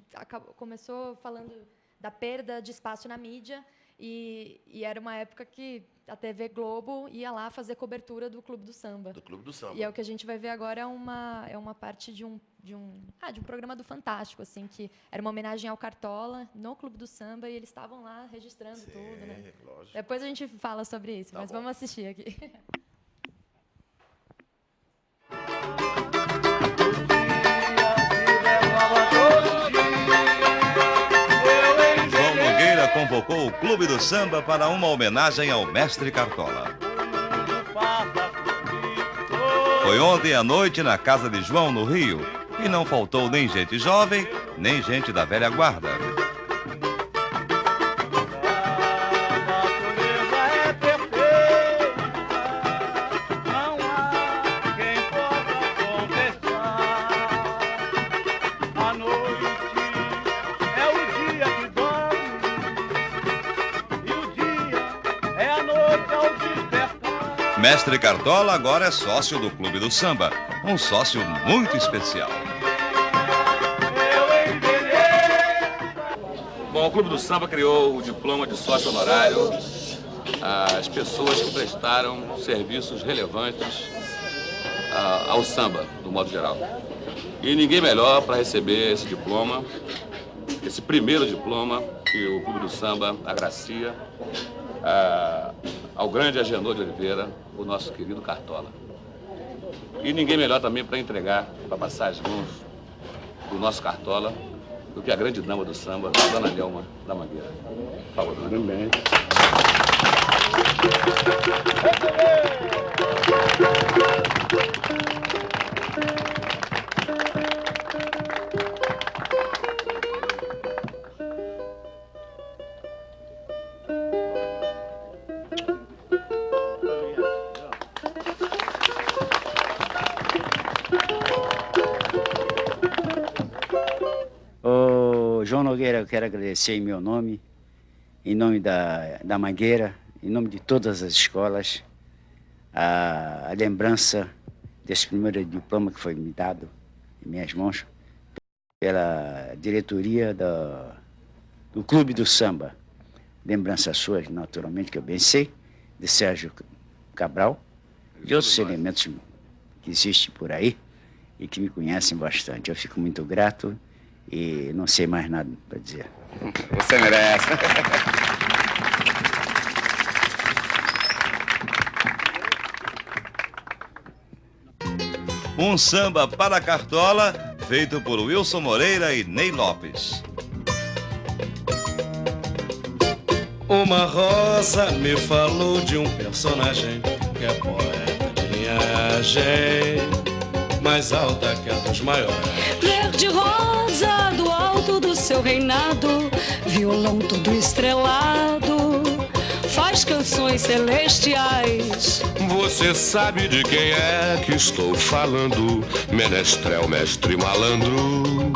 começou falando da perda de espaço na mídia e era uma época que a TV Globo ia lá fazer cobertura do Clube do Samba. Do Clube do Samba. E o que a gente vai ver agora é uma parte de um programa do Fantástico, assim, que era uma homenagem ao Cartola no Clube do Samba e eles estavam lá registrando tudo, né? Lógico. Depois a gente fala sobre isso, mas bom. vamos assistir aqui. João Nogueira convocou o Clube do Samba para uma homenagem ao mestre Cartola. Foi ontem à noite na casa de João, no Rio, e não faltou nem gente jovem, nem gente da velha guarda. Mestre Cartola agora é sócio do Clube do Samba, um sócio muito especial. Bom, o Clube do Samba criou o diploma de sócio honorário às pessoas que prestaram serviços relevantes ao samba, do modo geral. E ninguém melhor para receber esse diploma, esse primeiro diploma que o Clube do Samba agracia ao grande Agenor de Oliveira, o nosso querido Cartola. E ninguém melhor também para entregar, para passar as mãos do nosso Cartola, do que a grande dama do samba, a Dona Nelma da Mangueira. Por favor, Dona Nelma. João Nogueira, eu quero agradecer em meu nome, em nome da Mangueira, em nome de todas as escolas, a lembrança desse primeiro diploma que foi me dado em minhas mãos pela diretoria do Clube do Samba. Lembranças suas, naturalmente, que eu bem sei, de Sérgio Cabral e outros elementos que existem por aí e que me conhecem bastante. Eu fico muito grato e não sei mais nada para dizer. Você merece. Um samba para Cartola, feito por Wilson Moreira e Ney Lopes. Uma rosa me falou de um personagem que é poeta de linhagem, mais alta que a dos maiores. Verde rosa do alto do seu reinado, violão todo estrelado, faz canções celestiais. Você sabe de quem é que estou falando? Menestrel, mestre malandro,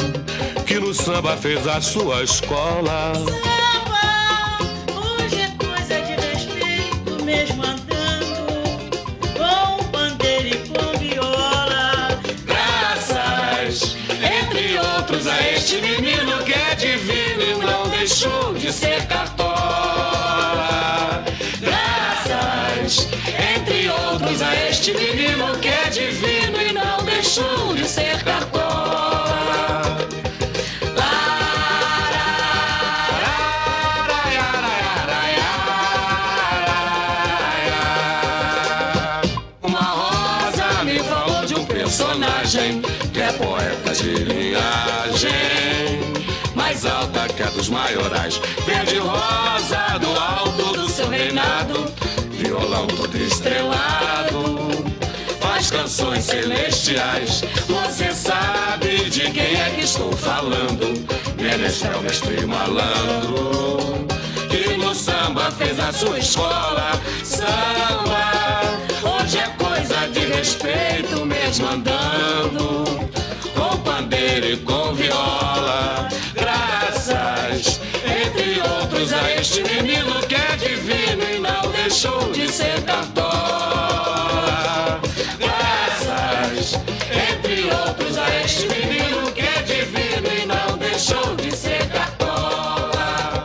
que no samba fez a sua escola. Samba, hoje é coisa de respeito, mesmo andando com pandeiro e com viola. Graças, entre outros, a este menino que é divino e não deixou de ser cartola. Graças, entre outros, a este menino que é divino e não deixou de ser cartola. Uma rosa me falou de um personagem que é poeta de linhagem, mais alta que a dos maiorais. Verde rosa do alto do seu reinado, violão todo estrelado, faz canções celestiais. Você sabe de quem é que estou falando? Menestrel, mestre malandro, que no samba fez a sua escola. Samba, hoje é coisa de respeito, mesmo andando com pandeiro e com viola. Graças, entre outros, a este menino que é divino e não deixou de ser cartola. Graças, entre outros, a este menino que é divino e não deixou de ser cartola.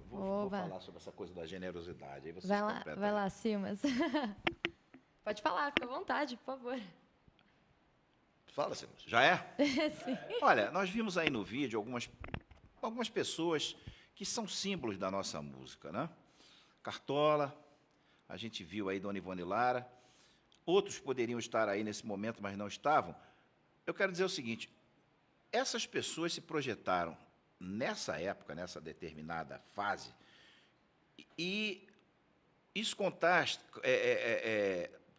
Vou falar sobre essa coisa da generosidade. Aí vocês completam Vai aí. lá, Simas. Pode falar, fica à vontade, por favor. Fala, Simas. Já é? Sim. Olha, nós vimos aí no vídeo algumas pessoas que são símbolos da nossa música, né? Cartola, a gente viu aí Dona Ivone Lara, outros poderiam estar aí nesse momento, mas não estavam. Eu quero dizer o seguinte, essas pessoas se projetaram nessa época, nessa determinada fase, e isso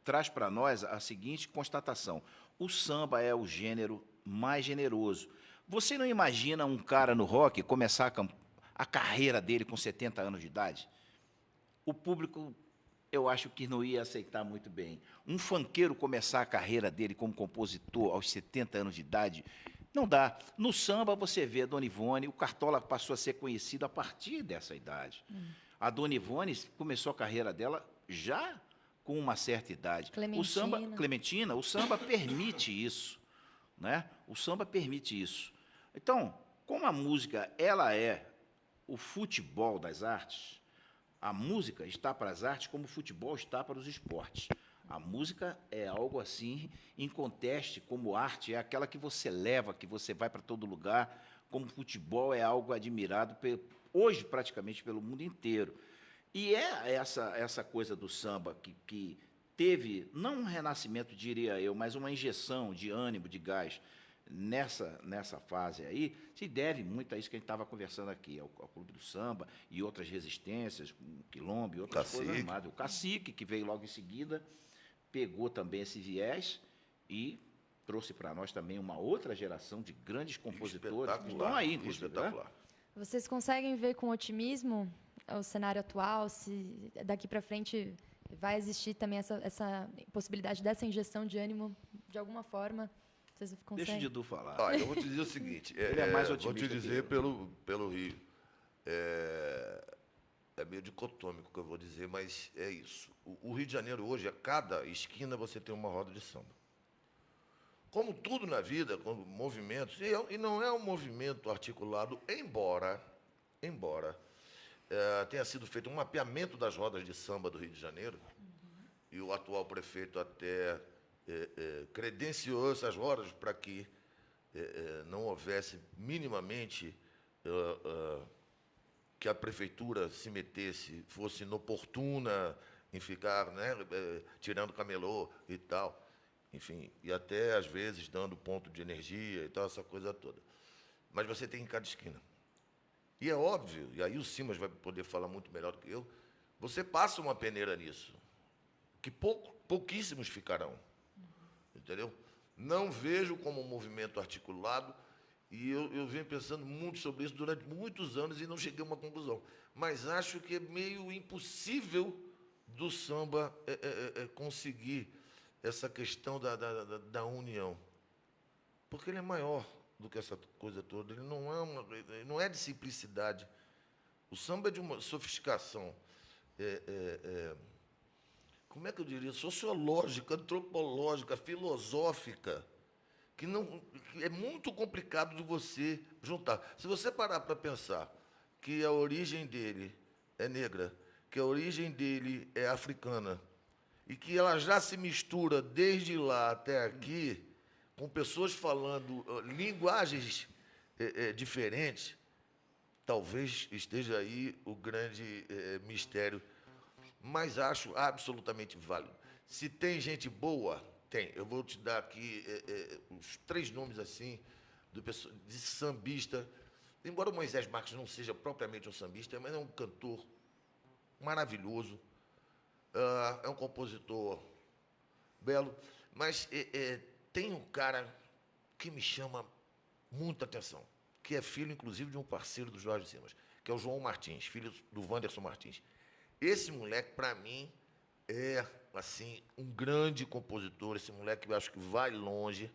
traz para nós a seguinte constatação: o samba é o gênero mais generoso. Você não imagina um cara no rock começar a carreira dele com 70 anos de idade? O público, eu acho que não ia aceitar muito bem. Um funkeiro começar a carreira dele como compositor aos 70 anos de idade, não dá. No samba você vê a Dona Ivone, o Cartola passou a ser conhecido a partir dessa idade. A Dona Ivone começou a carreira dela já com uma certa idade. Clementina, o samba permite isso, né? O samba permite isso. Então, como a música ela é o futebol das artes, a música está para as artes como o futebol está para os esportes. A música é algo assim inconteste, como arte é aquela que você leva, que você vai para todo lugar, como futebol é algo admirado hoje praticamente pelo mundo inteiro. E é essa coisa do samba que teve, não um renascimento, diria eu, mas uma injeção de ânimo, de gás nessa fase aí, se deve muito a isso que a gente estava conversando aqui, ao Clube do Samba e outras resistências, o Quilombo e outras coisas armadas. O Cacique, que veio logo em seguida, pegou também esse viés e trouxe para nós também uma outra geração de grandes compositores que estão aí, inclusive. Né? Vocês conseguem ver com otimismo o cenário atual, se daqui para frente vai existir também essa possibilidade dessa injeção de ânimo de alguma forma? Vocês conseguem? Deixa o Didu falar. Olha, eu vou te dizer o seguinte, Ele é mais otimista vou te dizer que eu. pelo Rio. É meio dicotômico o que eu vou dizer, mas é isso. O Rio de Janeiro hoje, a cada esquina você tem uma roda de samba. Como tudo na vida, como movimentos, e não é um movimento articulado, embora tenha sido feito um mapeamento das rodas de samba do Rio de Janeiro, e o atual prefeito até credenciou essas rodas para que não houvesse minimamente que a prefeitura se metesse, fosse inoportuna em ficar, né, tirando camelô e tal, enfim, e até, às vezes, dando ponto de energia e tal, essa coisa toda. Mas você tem em cada esquina. E é óbvio, e aí o Simas vai poder falar muito melhor do que eu, você passa uma peneira nisso, que pouquíssimos ficarão, entendeu? Não vejo como um movimento articulado, e eu venho pensando muito sobre isso durante muitos anos e não cheguei a uma conclusão. Mas acho que é meio impossível do samba conseguir essa questão da união. Porque ele é maior do que essa coisa toda. Ele não é de simplicidade. O samba é de uma sofisticação, como é que eu diria, sociológica, antropológica, filosófica, que é muito complicado de você juntar. Se você parar para pensar que a origem dele é negra, que a origem dele é africana, e que ela já se mistura desde lá até aqui, com pessoas falando linguagens diferentes, talvez esteja aí o grande mistério, mas acho absolutamente válido. Se tem gente boa, tem. Eu vou te dar aqui os 3 nomes assim, de sambista, embora o Moisés Marques não seja propriamente um sambista, mas é um cantor maravilhoso, é um compositor belo, mas tem um cara que me chama muita atenção, que é filho, inclusive, de um parceiro do Jorge Simas, que é o João Martins, filho do Wanderson Martins. Esse moleque, para mim, é assim um grande compositor. Esse moleque, eu acho que vai longe.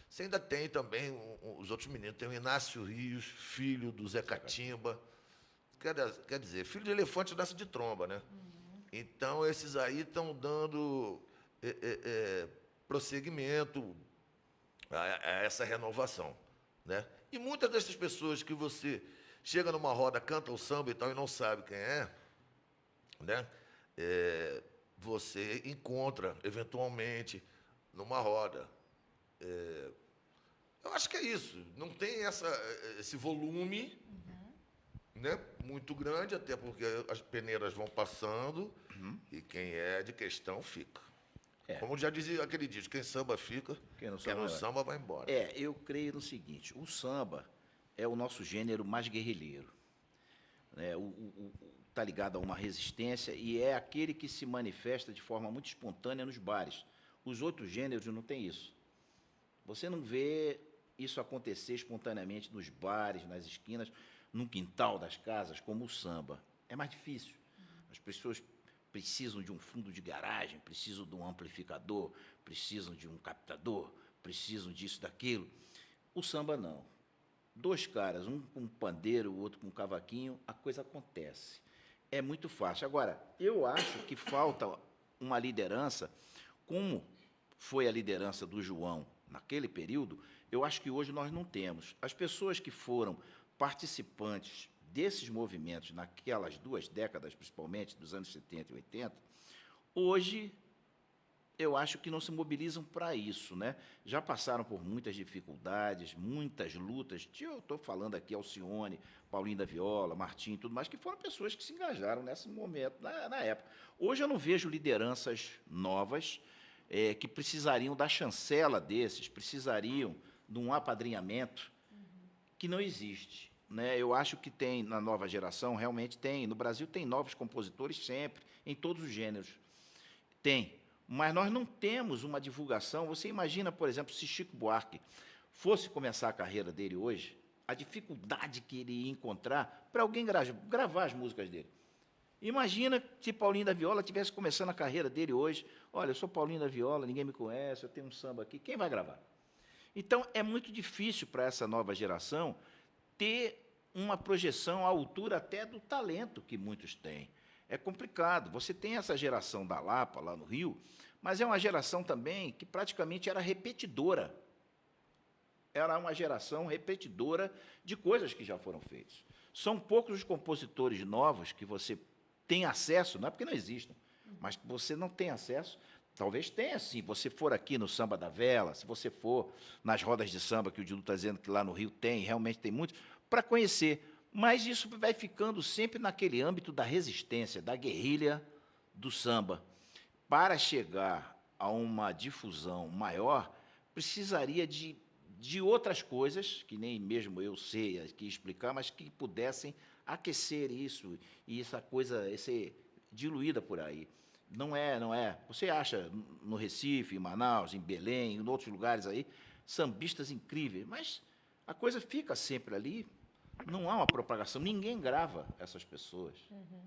Você ainda tem também os outros meninos. Tem o Inácio Rios, filho do Zé Catimba. Quer dizer, filho de elefante nasce de tromba, né? Então, esses aí estão dando prosseguimento a essa renovação, né? E muitas dessas pessoas que você chega numa roda, canta o samba e tal, e não sabe quem é, né? Você encontra, eventualmente, numa roda. Eu acho que é isso. Não tem esse volume, né, muito grande, até porque as peneiras vão passando e quem é de questão fica. Como já dizia aquele disco, quem samba fica, quem não samba vai embora. Eu creio no seguinte, o samba é o nosso gênero mais guerrilheiro. Está ligado a uma resistência e é aquele que se manifesta de forma muito espontânea nos bares. Os outros gêneros não têm isso. Você não vê isso acontecer espontaneamente nos bares, nas esquinas, no quintal das casas, como o samba. É mais difícil. As pessoas precisam de um fundo de garagem, precisam de um amplificador, precisam de um captador, precisam disso, daquilo. O samba não. 2 caras, um com pandeiro, o outro com cavaquinho, a coisa acontece. É muito fácil. Agora, eu acho que falta uma liderança, como foi a liderança do João naquele período, eu acho que hoje nós não temos. As pessoas que foram participantes desses movimentos naquelas 2 décadas, principalmente, dos anos 70 e 80, hoje eu acho que não se mobilizam para isso, né? Já passaram por muitas dificuldades, muitas lutas. Eu estou falando aqui Alcione, Paulinho da Viola, Martim e tudo mais, que foram pessoas que se engajaram nesse momento, na época. Hoje eu não vejo lideranças novas que precisariam da chancela desses, precisariam de um apadrinhamento que não existe, né? Eu acho que tem, na nova geração, realmente tem. No Brasil tem novos compositores sempre, em todos os gêneros. Tem. Mas nós não temos uma divulgação. Você imagina, por exemplo, se Chico Buarque fosse começar a carreira dele hoje, a dificuldade que ele ia encontrar para alguém gravar as músicas dele. Imagina se Paulinho da Viola estivesse começando a carreira dele hoje. Olha, eu sou Paulinho da Viola, ninguém me conhece, eu tenho um samba aqui. Quem vai gravar? Então, é muito difícil para essa nova geração ter uma projeção à altura até do talento que muitos têm. É complicado. Você tem essa geração da Lapa, lá no Rio, mas é uma geração também que praticamente era repetidora. Era uma geração repetidora de coisas que já foram feitas. São poucos os compositores novos que você tem acesso, não é porque não existam, mas você não tem acesso. Talvez tenha, sim. Você for aqui no Samba da Vela, se você for nas rodas de samba, que o Dilu está dizendo que lá no Rio tem, realmente tem muitos, para conhecer. Mas isso vai ficando sempre naquele âmbito da resistência, da guerrilha do samba. Para chegar a uma difusão maior, precisaria de de outras coisas, que nem mesmo eu sei aqui explicar, mas que pudessem aquecer isso, e essa coisa ser diluída por aí. Não é. Você acha no Recife, em Manaus, em Belém, em outros lugares aí, sambistas incríveis, mas a coisa fica sempre ali, não há uma propagação, ninguém grava essas pessoas.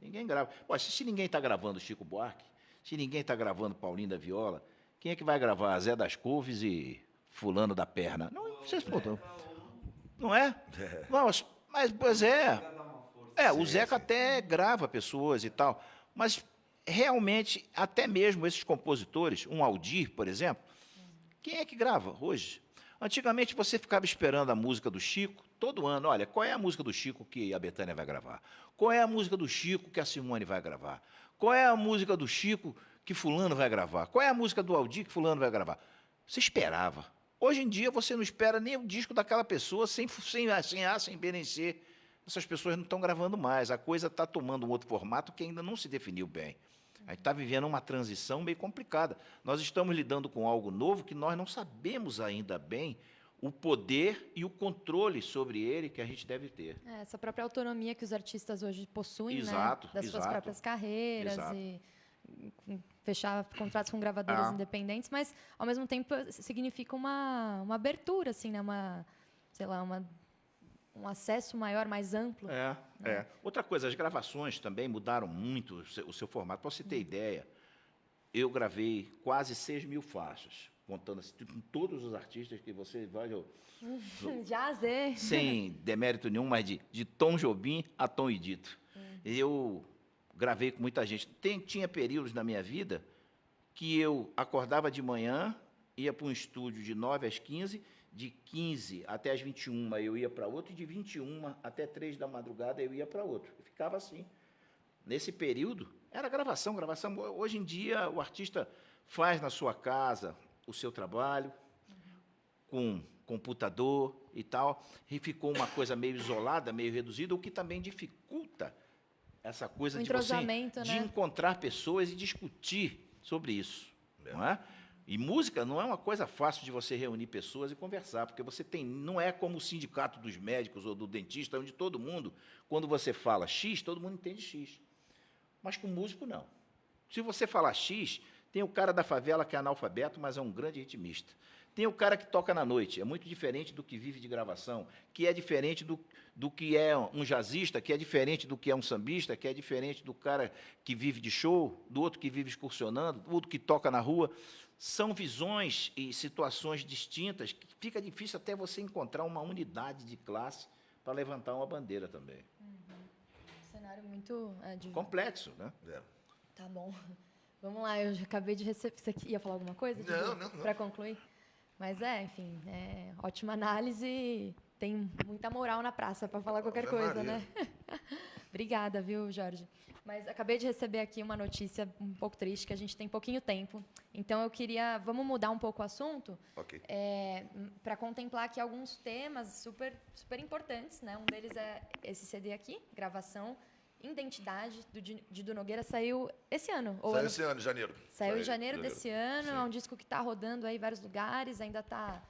Ninguém grava. Pô, se ninguém está gravando Chico Buarque, se ninguém está gravando Paulinho da Viola, quem é que vai gravar Zé das Couves e Fulano da Perna? Não, vocês não é? Não, mas pois é. O Zeca até grava pessoas e tal, mas realmente, até mesmo esses compositores, um Aldir, por exemplo, quem é que grava hoje? Antigamente você ficava esperando a música do Chico todo ano. Olha, qual é a música do Chico que a Bethânia vai gravar? Qual é a música do Chico que a Simone vai gravar? Qual é a música do Chico que fulano vai gravar? Qual é a música do Aldir que fulano vai gravar? Você esperava. Hoje em dia você não espera nem o disco daquela pessoa sem B nem C. Essas pessoas não estão gravando mais. A coisa está tomando um outro formato que ainda não se definiu bem. A gente está vivendo uma transição meio complicada. Nós estamos lidando com algo novo que nós não sabemos ainda bem o poder e o controle sobre ele que a gente deve ter. Essa própria autonomia que os artistas hoje possuem, Exato, né? Das suas próprias carreiras Exato. e fechar contratos com gravadoras independentes, mas, ao mesmo tempo, significa uma abertura, assim, né? Um acesso maior, mais amplo. Outra coisa, as gravações também mudaram muito o seu formato. Para você ter ideia, eu gravei quase 6.000 faixas, contando assim, com todos os artistas que você vai... Jazz, sem demérito nenhum, mas de Tom Jobim a Tom e Dito. Eu gravei com muita gente. Tinha períodos na minha vida que eu acordava de manhã, ia para um estúdio de 9 às 15, de 15 até as 21 eu ia para outro, e de 21 até 3 da madrugada eu ia para outro. Eu ficava assim. Nesse período, era gravação. Hoje em dia, o artista faz na sua casa o seu trabalho, com computador e tal, e ficou uma coisa meio isolada, meio reduzida, o que também dificulta essa coisa de encontrar pessoas e discutir sobre isso. Não é? E música não é uma coisa fácil de você reunir pessoas e conversar, porque não é como o sindicato dos médicos ou do dentista, onde todo mundo, quando você fala X, todo mundo entende X. Mas com músico, não. Se você falar X, tem o cara da favela que é analfabeto, mas é um grande ritmista. Tem o cara que toca na noite, é muito diferente do que vive de gravação, que é diferente do que é um jazzista, que é diferente do que é um sambista, que é diferente do cara que vive de show, do outro que vive excursionando, do outro que toca na rua. São visões e situações distintas que fica difícil até você encontrar uma unidade de classe para levantar uma bandeira também. Um cenário muito... complexo, né? Tá bom. Vamos lá, eu já acabei de receber... Você ia falar alguma coisa? Não. Para concluir? Mas enfim, ótima análise, tem muita moral na praça para falar qualquer coisa, né? Obrigada, viu, Jorge? Mas acabei de receber aqui uma notícia um pouco triste, que a gente tem pouquinho tempo. Então, vamos mudar um pouco o assunto, para contemplar aqui alguns temas super, super importantes, né? Um deles é esse CD aqui, gravação, Identidade, do Dido Nogueira, saiu esse ano. Saiu esse ano, em janeiro. Saiu em janeiro desse ano, é um disco que está rodando aí em vários lugares, ainda está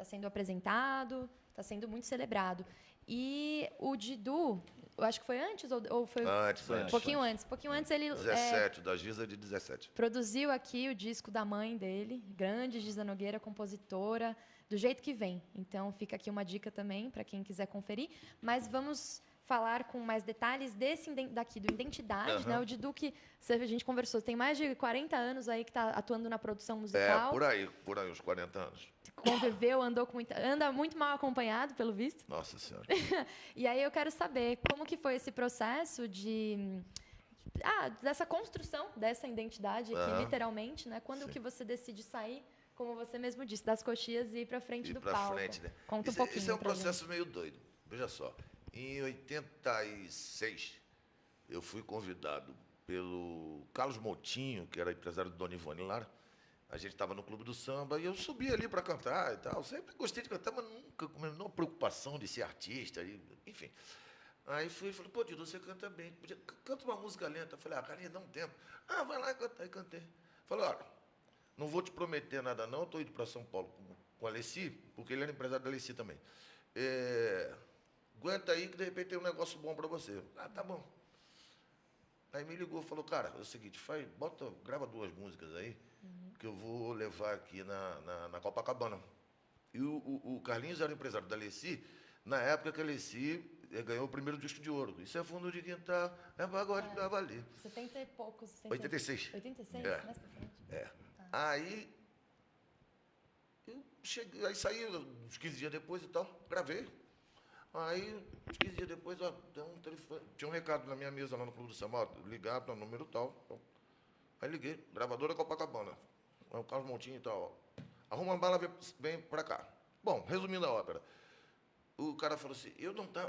sendo apresentado, está sendo muito celebrado. E o Didu, eu acho que foi antes ou foi antes, um pouquinho antes. Um pouquinho antes ele 17, da Giza de 17. Produziu aqui o disco da mãe dele, grande Giza Nogueira, compositora, do jeito que vem. Então fica aqui uma dica também para quem quiser conferir, mas vamos falar com mais detalhes desse daqui, do Identidade, né? O Didu, que a gente conversou, tem mais de 40 anos aí que está atuando na produção musical. Por aí, uns 40 anos. Conviveu, anda muito mal acompanhado, pelo visto. Nossa Senhora. E aí eu quero saber como que foi esse processo dessa construção dessa identidade aqui, literalmente, né? Quando que você decide sair, como você mesmo disse, das coxias e ir para frente do palco? Né? Conta um pouquinho. Isso é um processo meio doido. Veja só. Em 86, eu fui convidado pelo Carlos Moutinho, que era empresário do Dona Ivone Lara. A gente estava no Clube do Samba e eu subi ali para cantar e tal. Sempre gostei de cantar, mas nunca com a menor preocupação de ser artista, enfim. Aí fui e falei, pô, Didu, você canta bem. Canta uma música lenta. Eu falei, cara, dá um tempo. Vai lá e canta. Aí cantei. Falei, olha, não vou te prometer nada não, eu estou indo para São Paulo com a Alessi, porque ele era empresário da Alessi também. Aguenta aí que de repente tem um negócio bom para você. Ah, tá bom. Aí me ligou e falou, cara, é o seguinte, grava 2 músicas aí, que eu vou levar aqui na Copacabana. E o Carlinhos era empresário da Alessi, na época que a Alessi ganhou o primeiro disco de ouro. Isso é fundo de quintal, é pagode pra valer. 70 e poucos. 86. 86? É. Mais pra frente. Aí, eu cheguei, aí saí uns 15 dias depois e tal, gravei. Aí, uns 15 dias depois, deu um telefone, tinha um recado na minha mesa lá no Clube do Samba, ligar para o número tal. Aí liguei, gravadora Copacabana. O Carlos Montinho e tal. Arruma uma bala, vem pra cá. Bom, resumindo a ópera. O cara falou assim,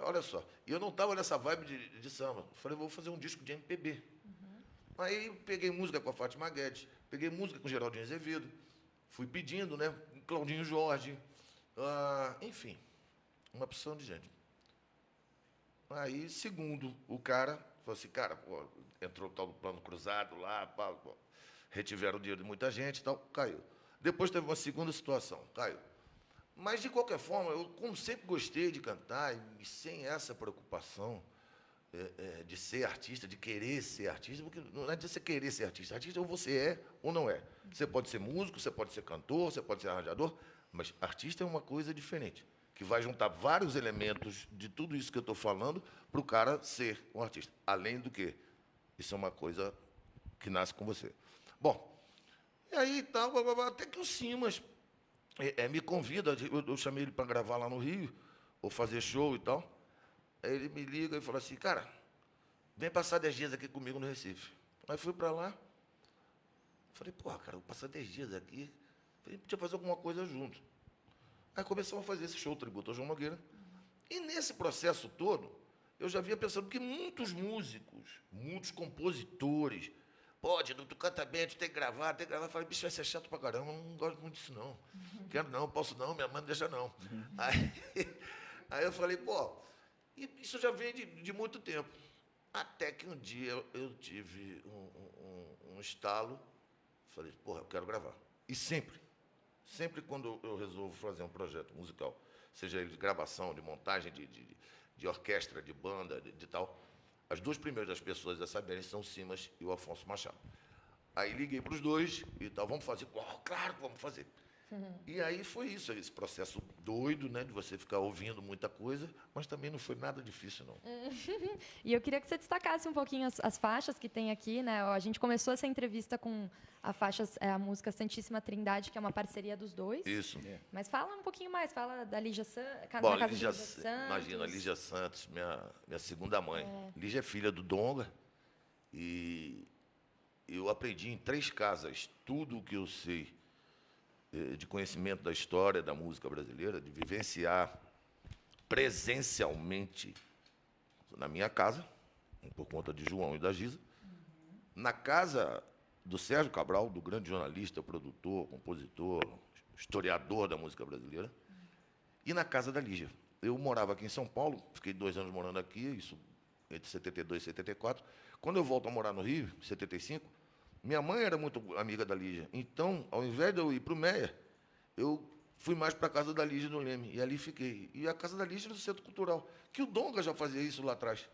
olha só, eu não estava nessa vibe de samba. Falei, vou fazer um disco de MPB. Aí peguei música com a Fátima Guedes, peguei música com o Geraldinho Azevedo, fui pedindo, né? Claudinho Jorge, enfim, uma opção de gente. Aí, segundo o cara, falou assim, cara, pô, entrou o tal do plano cruzado lá, retiveram o dinheiro de muita gente e tal, caiu. Depois teve uma segunda situação, caiu. Mas, de qualquer forma, eu, como sempre gostei de cantar, e sem essa preocupação de ser artista, de querer ser artista, porque não adianta você querer ser artista. Artista ou você é ou não é. Você pode ser músico, você pode ser cantor, você pode ser arranjador, mas artista é uma coisa diferente, que vai juntar vários elementos de tudo isso que eu estou falando para o cara ser um artista. Além do que, isso é uma coisa que nasce com você. Bom, e aí tal, até que o Simas me convida, eu chamei ele para gravar lá no Rio, ou fazer show e tal. Aí ele me liga e fala assim, cara, vem passar 10 dias aqui comigo no Recife. Aí fui para lá, falei, porra, cara, vou passar 10 dias aqui, falei, podia fazer alguma coisa junto. Aí começamos a fazer esse show tributo ao João Nogueira. E nesse processo todo, eu já vinha pensando que muitos músicos, muitos compositores, pode, tu canta bem, tu tem que gravar. Eu falei, bicho, vai ser chato pra caramba, eu não gosto muito disso, não. Quero não, posso não, minha mãe não deixa não. Aí eu falei, pô, e isso já vem de muito tempo. Até que um dia eu tive um estalo, falei, porra, eu quero gravar. E sempre quando eu resolvo fazer um projeto musical, seja ele de gravação, de montagem, de orquestra, de banda, de tal, as 2 primeiras pessoas a saberem são o Simas e o Afonso Machado. Aí liguei para os 2 e tal, vamos fazer? Oh, claro que vamos fazer. E aí foi isso, esse processo doido, né, de você ficar ouvindo muita coisa, mas também não foi nada difícil, não. E eu queria que você destacasse um pouquinho as faixas que tem aqui, né? A gente começou essa entrevista com a música Santíssima Trindade, que é uma parceria dos 2. Isso. Mas fala um pouquinho mais, fala da Lígia Santos. Bom, Lígia Santos. Imagina, a Lígia Santos, minha segunda mãe. Lígia é filha do Donga e eu aprendi em 3 casas tudo o que eu sei de conhecimento da história da música brasileira, de vivenciar presencialmente na minha casa, por conta de João e da Giza, na casa do Sérgio Cabral, do grande jornalista, produtor, compositor, historiador da música brasileira, e na casa da Lígia. Eu morava aqui em São Paulo, fiquei 2 anos morando aqui, isso entre 72 e 74. Quando eu volto a morar no Rio, em 75, minha mãe era muito amiga da Lígia. Então, ao invés de eu ir para o Meia, eu fui mais para a casa da Lígia no Leme. E ali fiquei. E a casa da Lígia era do Centro Cultural, que o Donga já fazia isso lá atrás.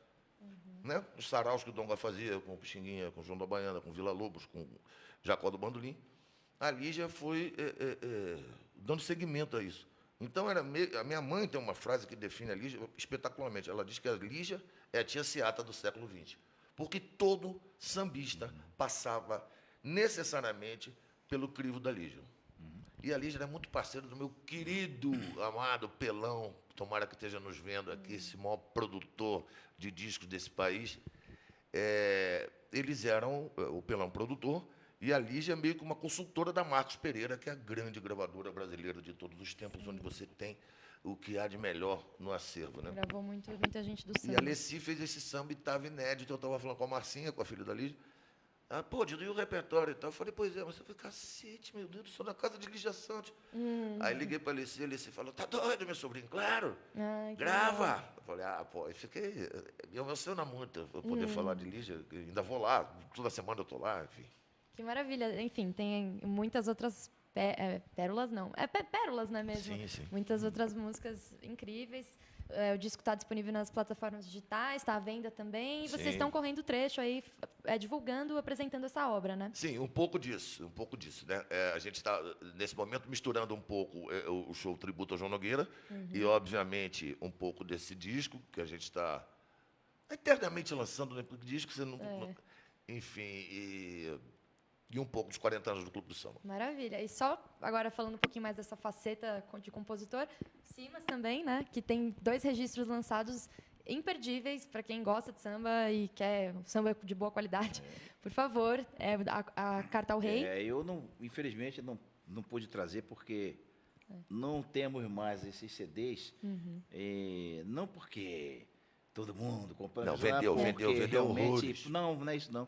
Né? Os saraus que o Donga fazia, com o Pixinguinha, com o João da Baiana, com Vila Lobos, com Jacó do Bandolim. A Lígia foi dando seguimento a isso. Então, a minha mãe tem uma frase que define a Lígia espetacularmente. Ela diz que a Lígia é a tia Seata do século XX. Porque todo sambista passava necessariamente pelo crivo da Lígia. E a Lígia era muito parceira do meu querido, amado Pelão, tomara que esteja nos vendo aqui, esse maior produtor de discos desse país. Eles eram o Pelão produtor e a Lígia meio que uma consultora da Marcos Pereira, que é a grande gravadora brasileira de todos os tempos, onde você tem o que há de melhor no acervo, né? Gravou muita gente do samba. E a Alessi fez esse samba e estava inédito. Eu estava falando com a Marcinha, com a filha da Lígia. Pô, Dido, e o repertório e tal? Eu falei, pois é, mas eu falei, cacete, meu Deus do céu, na casa de Lígia Santos. Aí liguei para a Alessi falou, tá doido, meu sobrinho? Claro, grava. Eu falei, pô, eu fiquei, me emociona muito eu poder falar de Lígia, ainda vou lá, toda semana eu estou lá, enfim. Que maravilha. Enfim, tem muitas outras Pérolas não. Pérolas, não é mesmo? Sim, sim. Muitas outras músicas incríveis. O disco está disponível nas plataformas digitais, está à venda também. E vocês Sim. estão correndo trecho aí, divulgando, apresentando essa obra, né? Sim, um pouco disso, né? A gente está, nesse momento, misturando um pouco o show Tributo ao João Nogueira e, obviamente, um pouco desse disco que a gente está eternamente lançando, né? Porque disco você não... Enfim, e um pouco dos 40 anos do Clube do Samba. Maravilha. E só agora falando um pouquinho mais dessa faceta de compositor, Simas também, né? Que tem 2 registros lançados imperdíveis para quem gosta de samba e quer um samba de boa qualidade. Por favor, a Carta ao Rei. Eu não, infelizmente, não pude trazer porque não temos mais esses CDs. Não porque todo mundo comprando. Não, vendeu realmente. horrores. Não é isso não.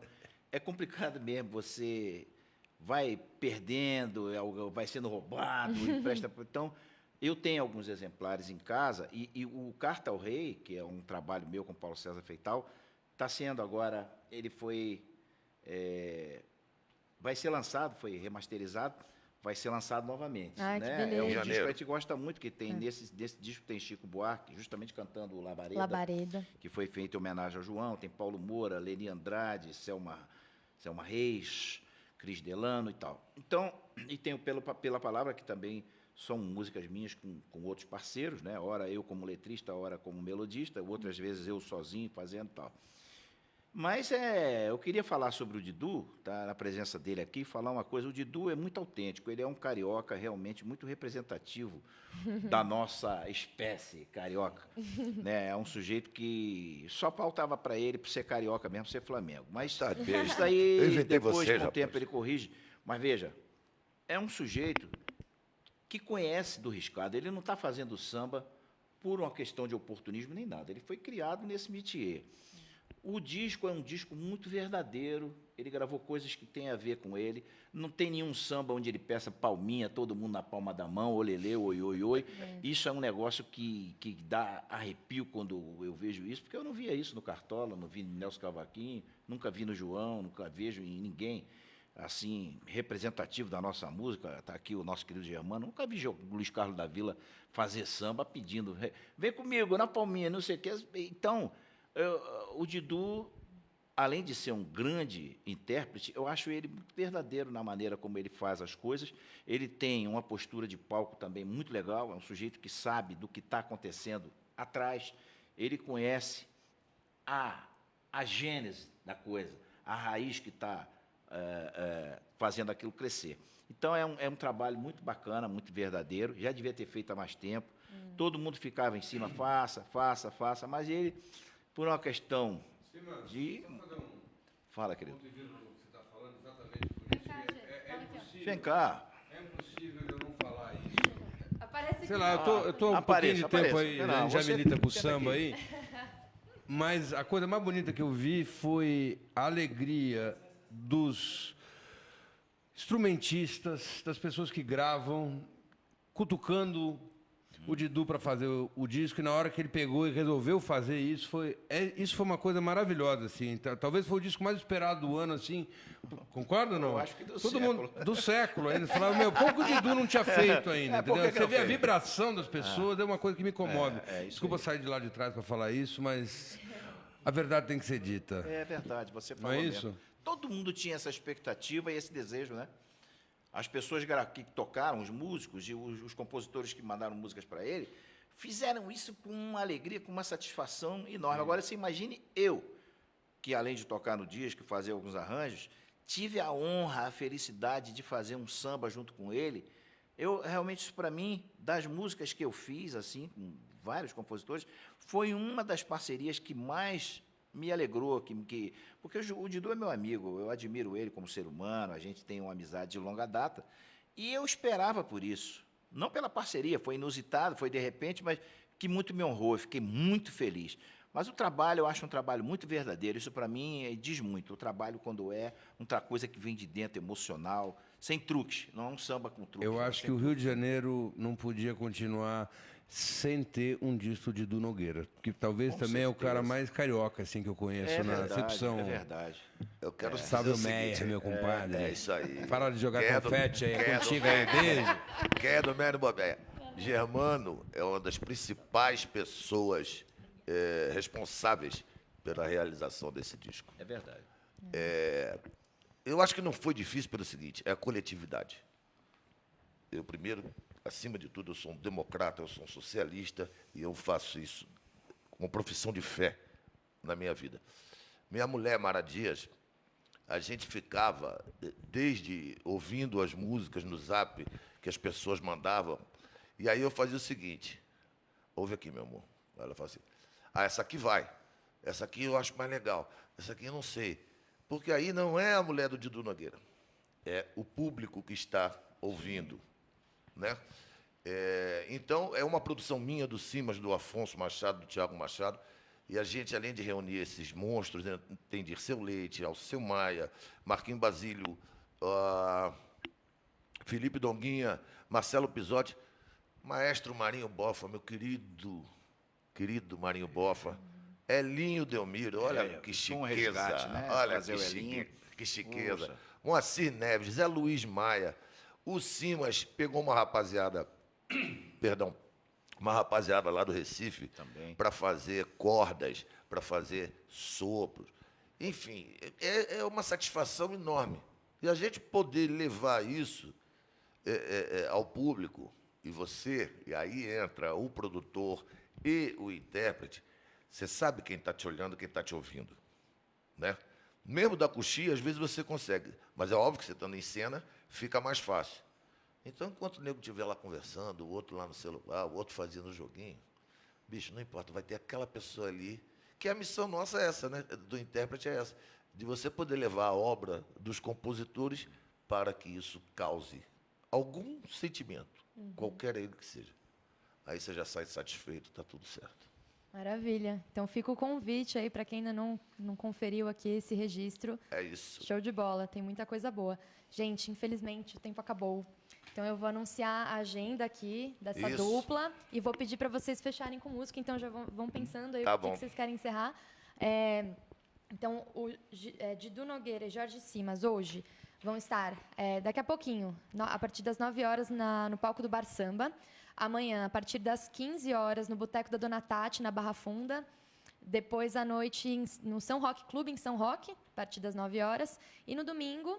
É complicado mesmo, você vai perdendo, vai sendo roubado, empresta. Então, eu tenho alguns exemplares em casa e o Carta ao Rei, que é um trabalho meu com Paulo César Feital, está sendo agora, ele foi, vai ser lançado, foi remasterizado, vai ser lançado novamente. Ai, que né? beleza. É um disco Janeiro. que a gente gosta muito, que tem desse disco tem Chico Buarque, justamente cantando o Labareda. que foi feito em homenagem ao João, tem Paulo Moura, Leni Andrade, Selma Reis, Cris Delano e tal. Então, e tem o Pela Palavra, que também são músicas minhas com outros parceiros, né? Ora eu como letrista, ora como melodista, outras vezes eu sozinho fazendo e tal. Mas eu queria falar sobre o Didu, tá, na presença dele aqui, falar uma coisa. O Didu é muito autêntico, ele é um carioca realmente muito representativo da nossa espécie carioca. Né? É um sujeito que só faltava para ele, por ser carioca mesmo, ser Flamengo. Mas isso aí, depois, com o tempo, ele corrige. Mas veja, é um sujeito que conhece do riscado. Ele não está fazendo samba por uma questão de oportunismo nem nada. Ele foi criado nesse métier. O disco é um disco muito verdadeiro, ele gravou coisas que têm a ver com ele, não tem nenhum samba onde ele peça palminha, todo mundo na palma da mão, olelê, oi, oi, oi. Isso é um negócio que dá arrepio quando eu vejo isso, porque eu não via isso no Cartola, não vi no Nelson Cavaquinho, nunca vi no João, nunca vejo em ninguém assim representativo da nossa música. Está aqui o nosso querido Germano, nunca vi o Luiz Carlos da Vila fazer samba pedindo, vem comigo, na palminha, não sei o quê. Então... o Didu, além de ser um grande intérprete, eu acho ele muito verdadeiro na maneira como ele faz as coisas. Ele tem uma postura de palco também muito legal, é um sujeito que sabe do que está acontecendo atrás, ele conhece a gênese da coisa, a raiz que está fazendo aquilo crescer. Então, é um trabalho muito bacana, muito verdadeiro, já devia ter feito há mais tempo, todo mundo ficava em cima, faça, mas ele... Por uma questão de... Fala, querido. Vem cá. É impossível eu não falar isso. Aparece Sei lá, eu tô há um pouquinho de tempo aí, não, já milita com o senta samba aqui. aí. Mas a coisa mais bonita que eu vi foi a alegria dos instrumentistas, das pessoas que gravam, cutucando o Didu para fazer o disco, e na hora que ele pegou e resolveu fazer isso, isso foi uma coisa maravilhosa, assim. Talvez foi o disco mais esperado do ano, assim. Concorda ou não? Eu acho que do Todo século. mundo do século. Eles falavam, meu, pouco o Didu não tinha feito ainda, entendeu? por que Você não vê a fez? vibração das pessoas, é uma coisa que me comove. Isso Desculpa aí. sair de lá de trás para falar isso, mas a verdade tem que ser dita. É verdade, você Não falou é mesmo. isso? Todo mundo tinha essa expectativa e esse desejo, né? As pessoas que tocaram, os músicos e os compositores que mandaram músicas para ele, fizeram isso com uma alegria, com uma satisfação enorme. Agora, você imagine eu, que além de tocar no disco e fazer alguns arranjos, tive a honra, a felicidade de fazer um samba junto com ele. Eu, realmente, isso para mim, das músicas que eu fiz, assim, com vários compositores, foi uma das parcerias que mais me alegrou, porque o Didu é meu amigo, eu admiro ele como ser humano, a gente tem uma amizade de longa data, e eu esperava por isso. Não pela parceria, foi inusitado, foi de repente, mas que muito me honrou, eu fiquei muito feliz. Mas o trabalho, eu acho um trabalho muito verdadeiro, isso para mim diz muito. O trabalho, quando é outra coisa que vem de dentro, emocional, sem truques, não é um samba com truques. Eu acho que o Rio de Janeiro não podia continuar sem ter um disco de Dudu Nogueira. Que talvez Com também é o certeza. cara mais carioca assim, que eu conheço na acepção. É verdade. Eu quero Salve o dizer Meyer, seguinte, meu compadre. É isso aí. Para de jogar Quero- confete aí, é quero- contigo aí, beijo. Quero, Mano Bobé. Germano é uma das principais pessoas responsáveis pela realização desse disco. É verdade. Eu acho que não foi difícil pelo seguinte, é a coletividade. Eu, primeiro, acima de tudo, eu sou um democrata, eu sou um socialista e eu faço isso como profissão de fé na minha vida. Minha mulher, Mara Dias, a gente ficava, desde ouvindo as músicas no Zap que as pessoas mandavam, e aí eu fazia o seguinte, ouve aqui, meu amor. Ela fala assim, essa aqui vai, essa aqui eu acho mais legal, essa aqui eu não sei. Porque aí não é a mulher do Dudu Nogueira, é o público que está ouvindo, né? Então, é uma produção minha, do Simas, do Afonso Machado, do Tiago Machado, e a gente, além de reunir esses monstros, né, tem Dirceu Leite, Alceu Maia, Marquinhos Basílio, Felipe Donguinha, Marcelo Pisotti, Maestro Marinho Bofa, meu querido Marinho Bofa, Elinho Delmiro, olha que chiqueza, um resgate, né? olha Trazer o Elinho. que chiqueza. Puxa. Moacir Neves, Zé Luiz Maia, o Simas pegou uma rapaziada, uma rapaziada lá do Recife para fazer cordas, para fazer sopros. Enfim, é uma satisfação enorme. E a gente poder levar isso ao público, e aí entra o produtor e o intérprete, você sabe quem está te olhando, quem está te ouvindo, né? Mesmo da coxia, às vezes você consegue, mas é óbvio que você estando em cena, fica mais fácil. Então, enquanto o nego estiver lá conversando, o outro lá no celular, o outro fazendo o joguinho, bicho, não importa, vai ter aquela pessoa ali, que a missão nossa é essa, né? Do intérprete é essa, de você poder levar a obra dos compositores para que isso cause algum sentimento, qualquer ele que seja. Aí você já sai satisfeito, está tudo certo. Maravilha. Então fica o convite aí para quem ainda não conferiu aqui esse registro. É isso. Show de bola, tem muita coisa boa. Gente, infelizmente o tempo acabou. Então eu vou anunciar a agenda aqui dessa Isso. dupla e vou pedir para vocês fecharem com música. Então já vão pensando aí Tá o que bom. que vocês querem encerrar. Então, Dudu Nogueira e Jorge Simas hoje vão estar daqui a pouquinho, a partir das 9 horas, no palco do Bar Samba. Amanhã, a partir das 15 horas, no Boteco da Dona Tati, na Barra Funda. Depois, à noite, no São Roque Clube, em São Roque, a partir das 9 horas. E no domingo,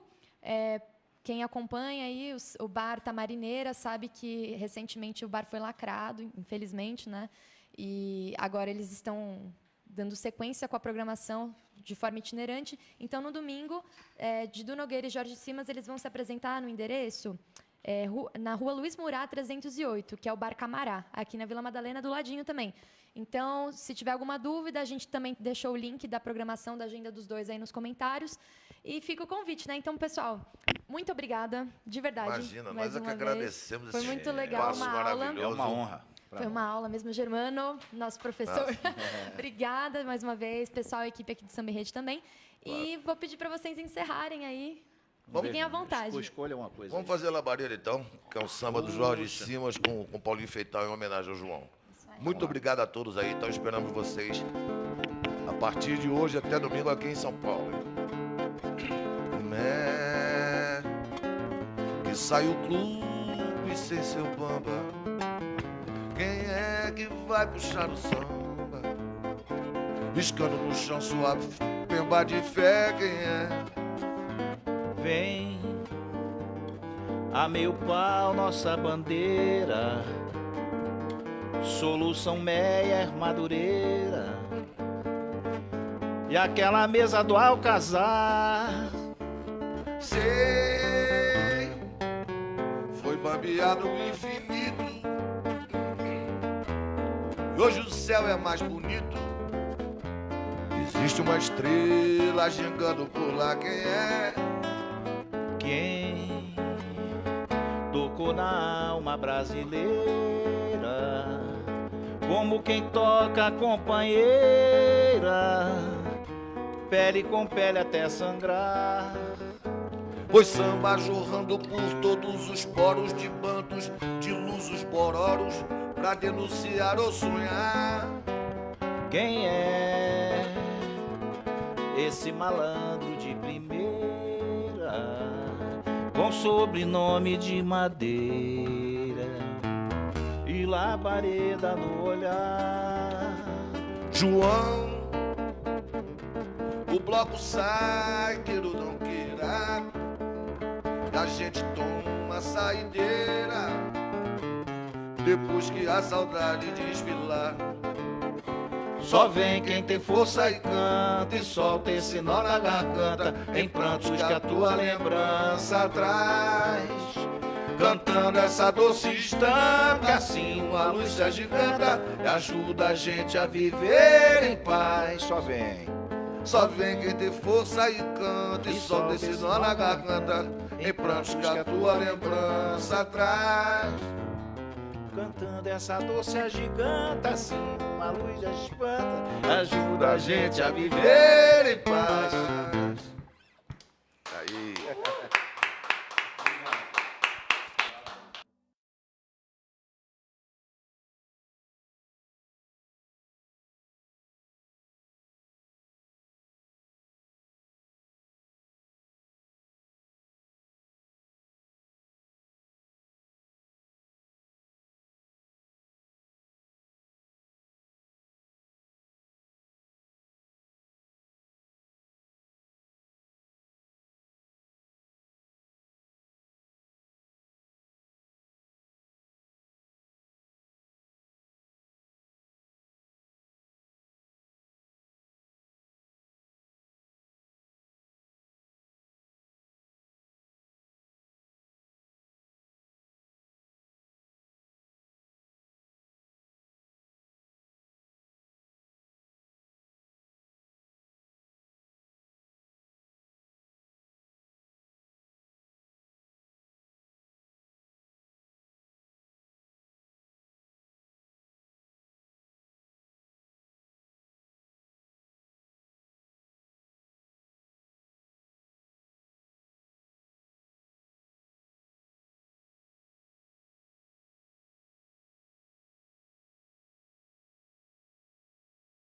quem acompanha aí o Bar Tamarineira sabe que, recentemente, o bar foi lacrado, infelizmente, né? E agora eles estão dando sequência com a programação de forma itinerante. Então, no domingo, Dudu Nogueira e Jorge Simas, eles vão se apresentar no endereço na Rua Luiz Murat 308, que é o Bar Camará, aqui na Vila Madalena, do ladinho também. Então, se tiver alguma dúvida, a gente também deixou o link da programação da agenda dos dois aí nos comentários. E fica o convite, né? Então, pessoal, muito obrigada, de verdade. Imagina, mais nós é que uma vez. agradecemos Foi esse muito legal, espaço uma aula. maravilhoso. É uma honra. Foi uma aula mesmo, Germano, nosso professor. Obrigada mais uma vez, pessoal, a equipe aqui do Samba e Rede também. E vou pedir para vocês encerrarem aí. Fiquem à vontade. Escolha uma coisa. Vamos fazer a labareda, então, que é um samba do Jorge Simas com Paulinho Feital em homenagem ao João. Muito obrigado a todos aí, então esperamos vocês a partir de hoje até domingo aqui em São Paulo. Que sai o clube sem seu bamba, quem é que vai puxar o samba? Riscando no chão suave, pemba de fé, quem é? Vem a meio pau nossa bandeira, Solução Meyer Madureira, e aquela mesa do Alcazar. Sei, foi bambeado o infinito, e hoje o céu é mais bonito. Existe uma estrela gingando por lá, quem é? Quem tocou na alma brasileira, como quem toca a companheira, pele com pele até sangrar. Pois samba jorrando por todos os poros de bantos, de lusos bororos, pra denunciar ou sonhar. Quem é esse malandro de primeira, com sobrenome de Madeira e labareda no olhar? João, o bloco sai, queira ou não queira, e a gente toma a saideira depois que a saudade desfilar. Só vem quem tem força e canta, e solta esse nó na garganta, em prantos que a tua lembrança traz. Cantando essa doce estampa, assim uma luz se agiganta e ajuda a gente a viver em paz. Só vem quem tem força e canta, e solta esse nó na garganta, em prantos que a tua lembrança traz. Cantando essa doce agiganta, assim uma luz já espanta, ajuda a gente a viver em paz.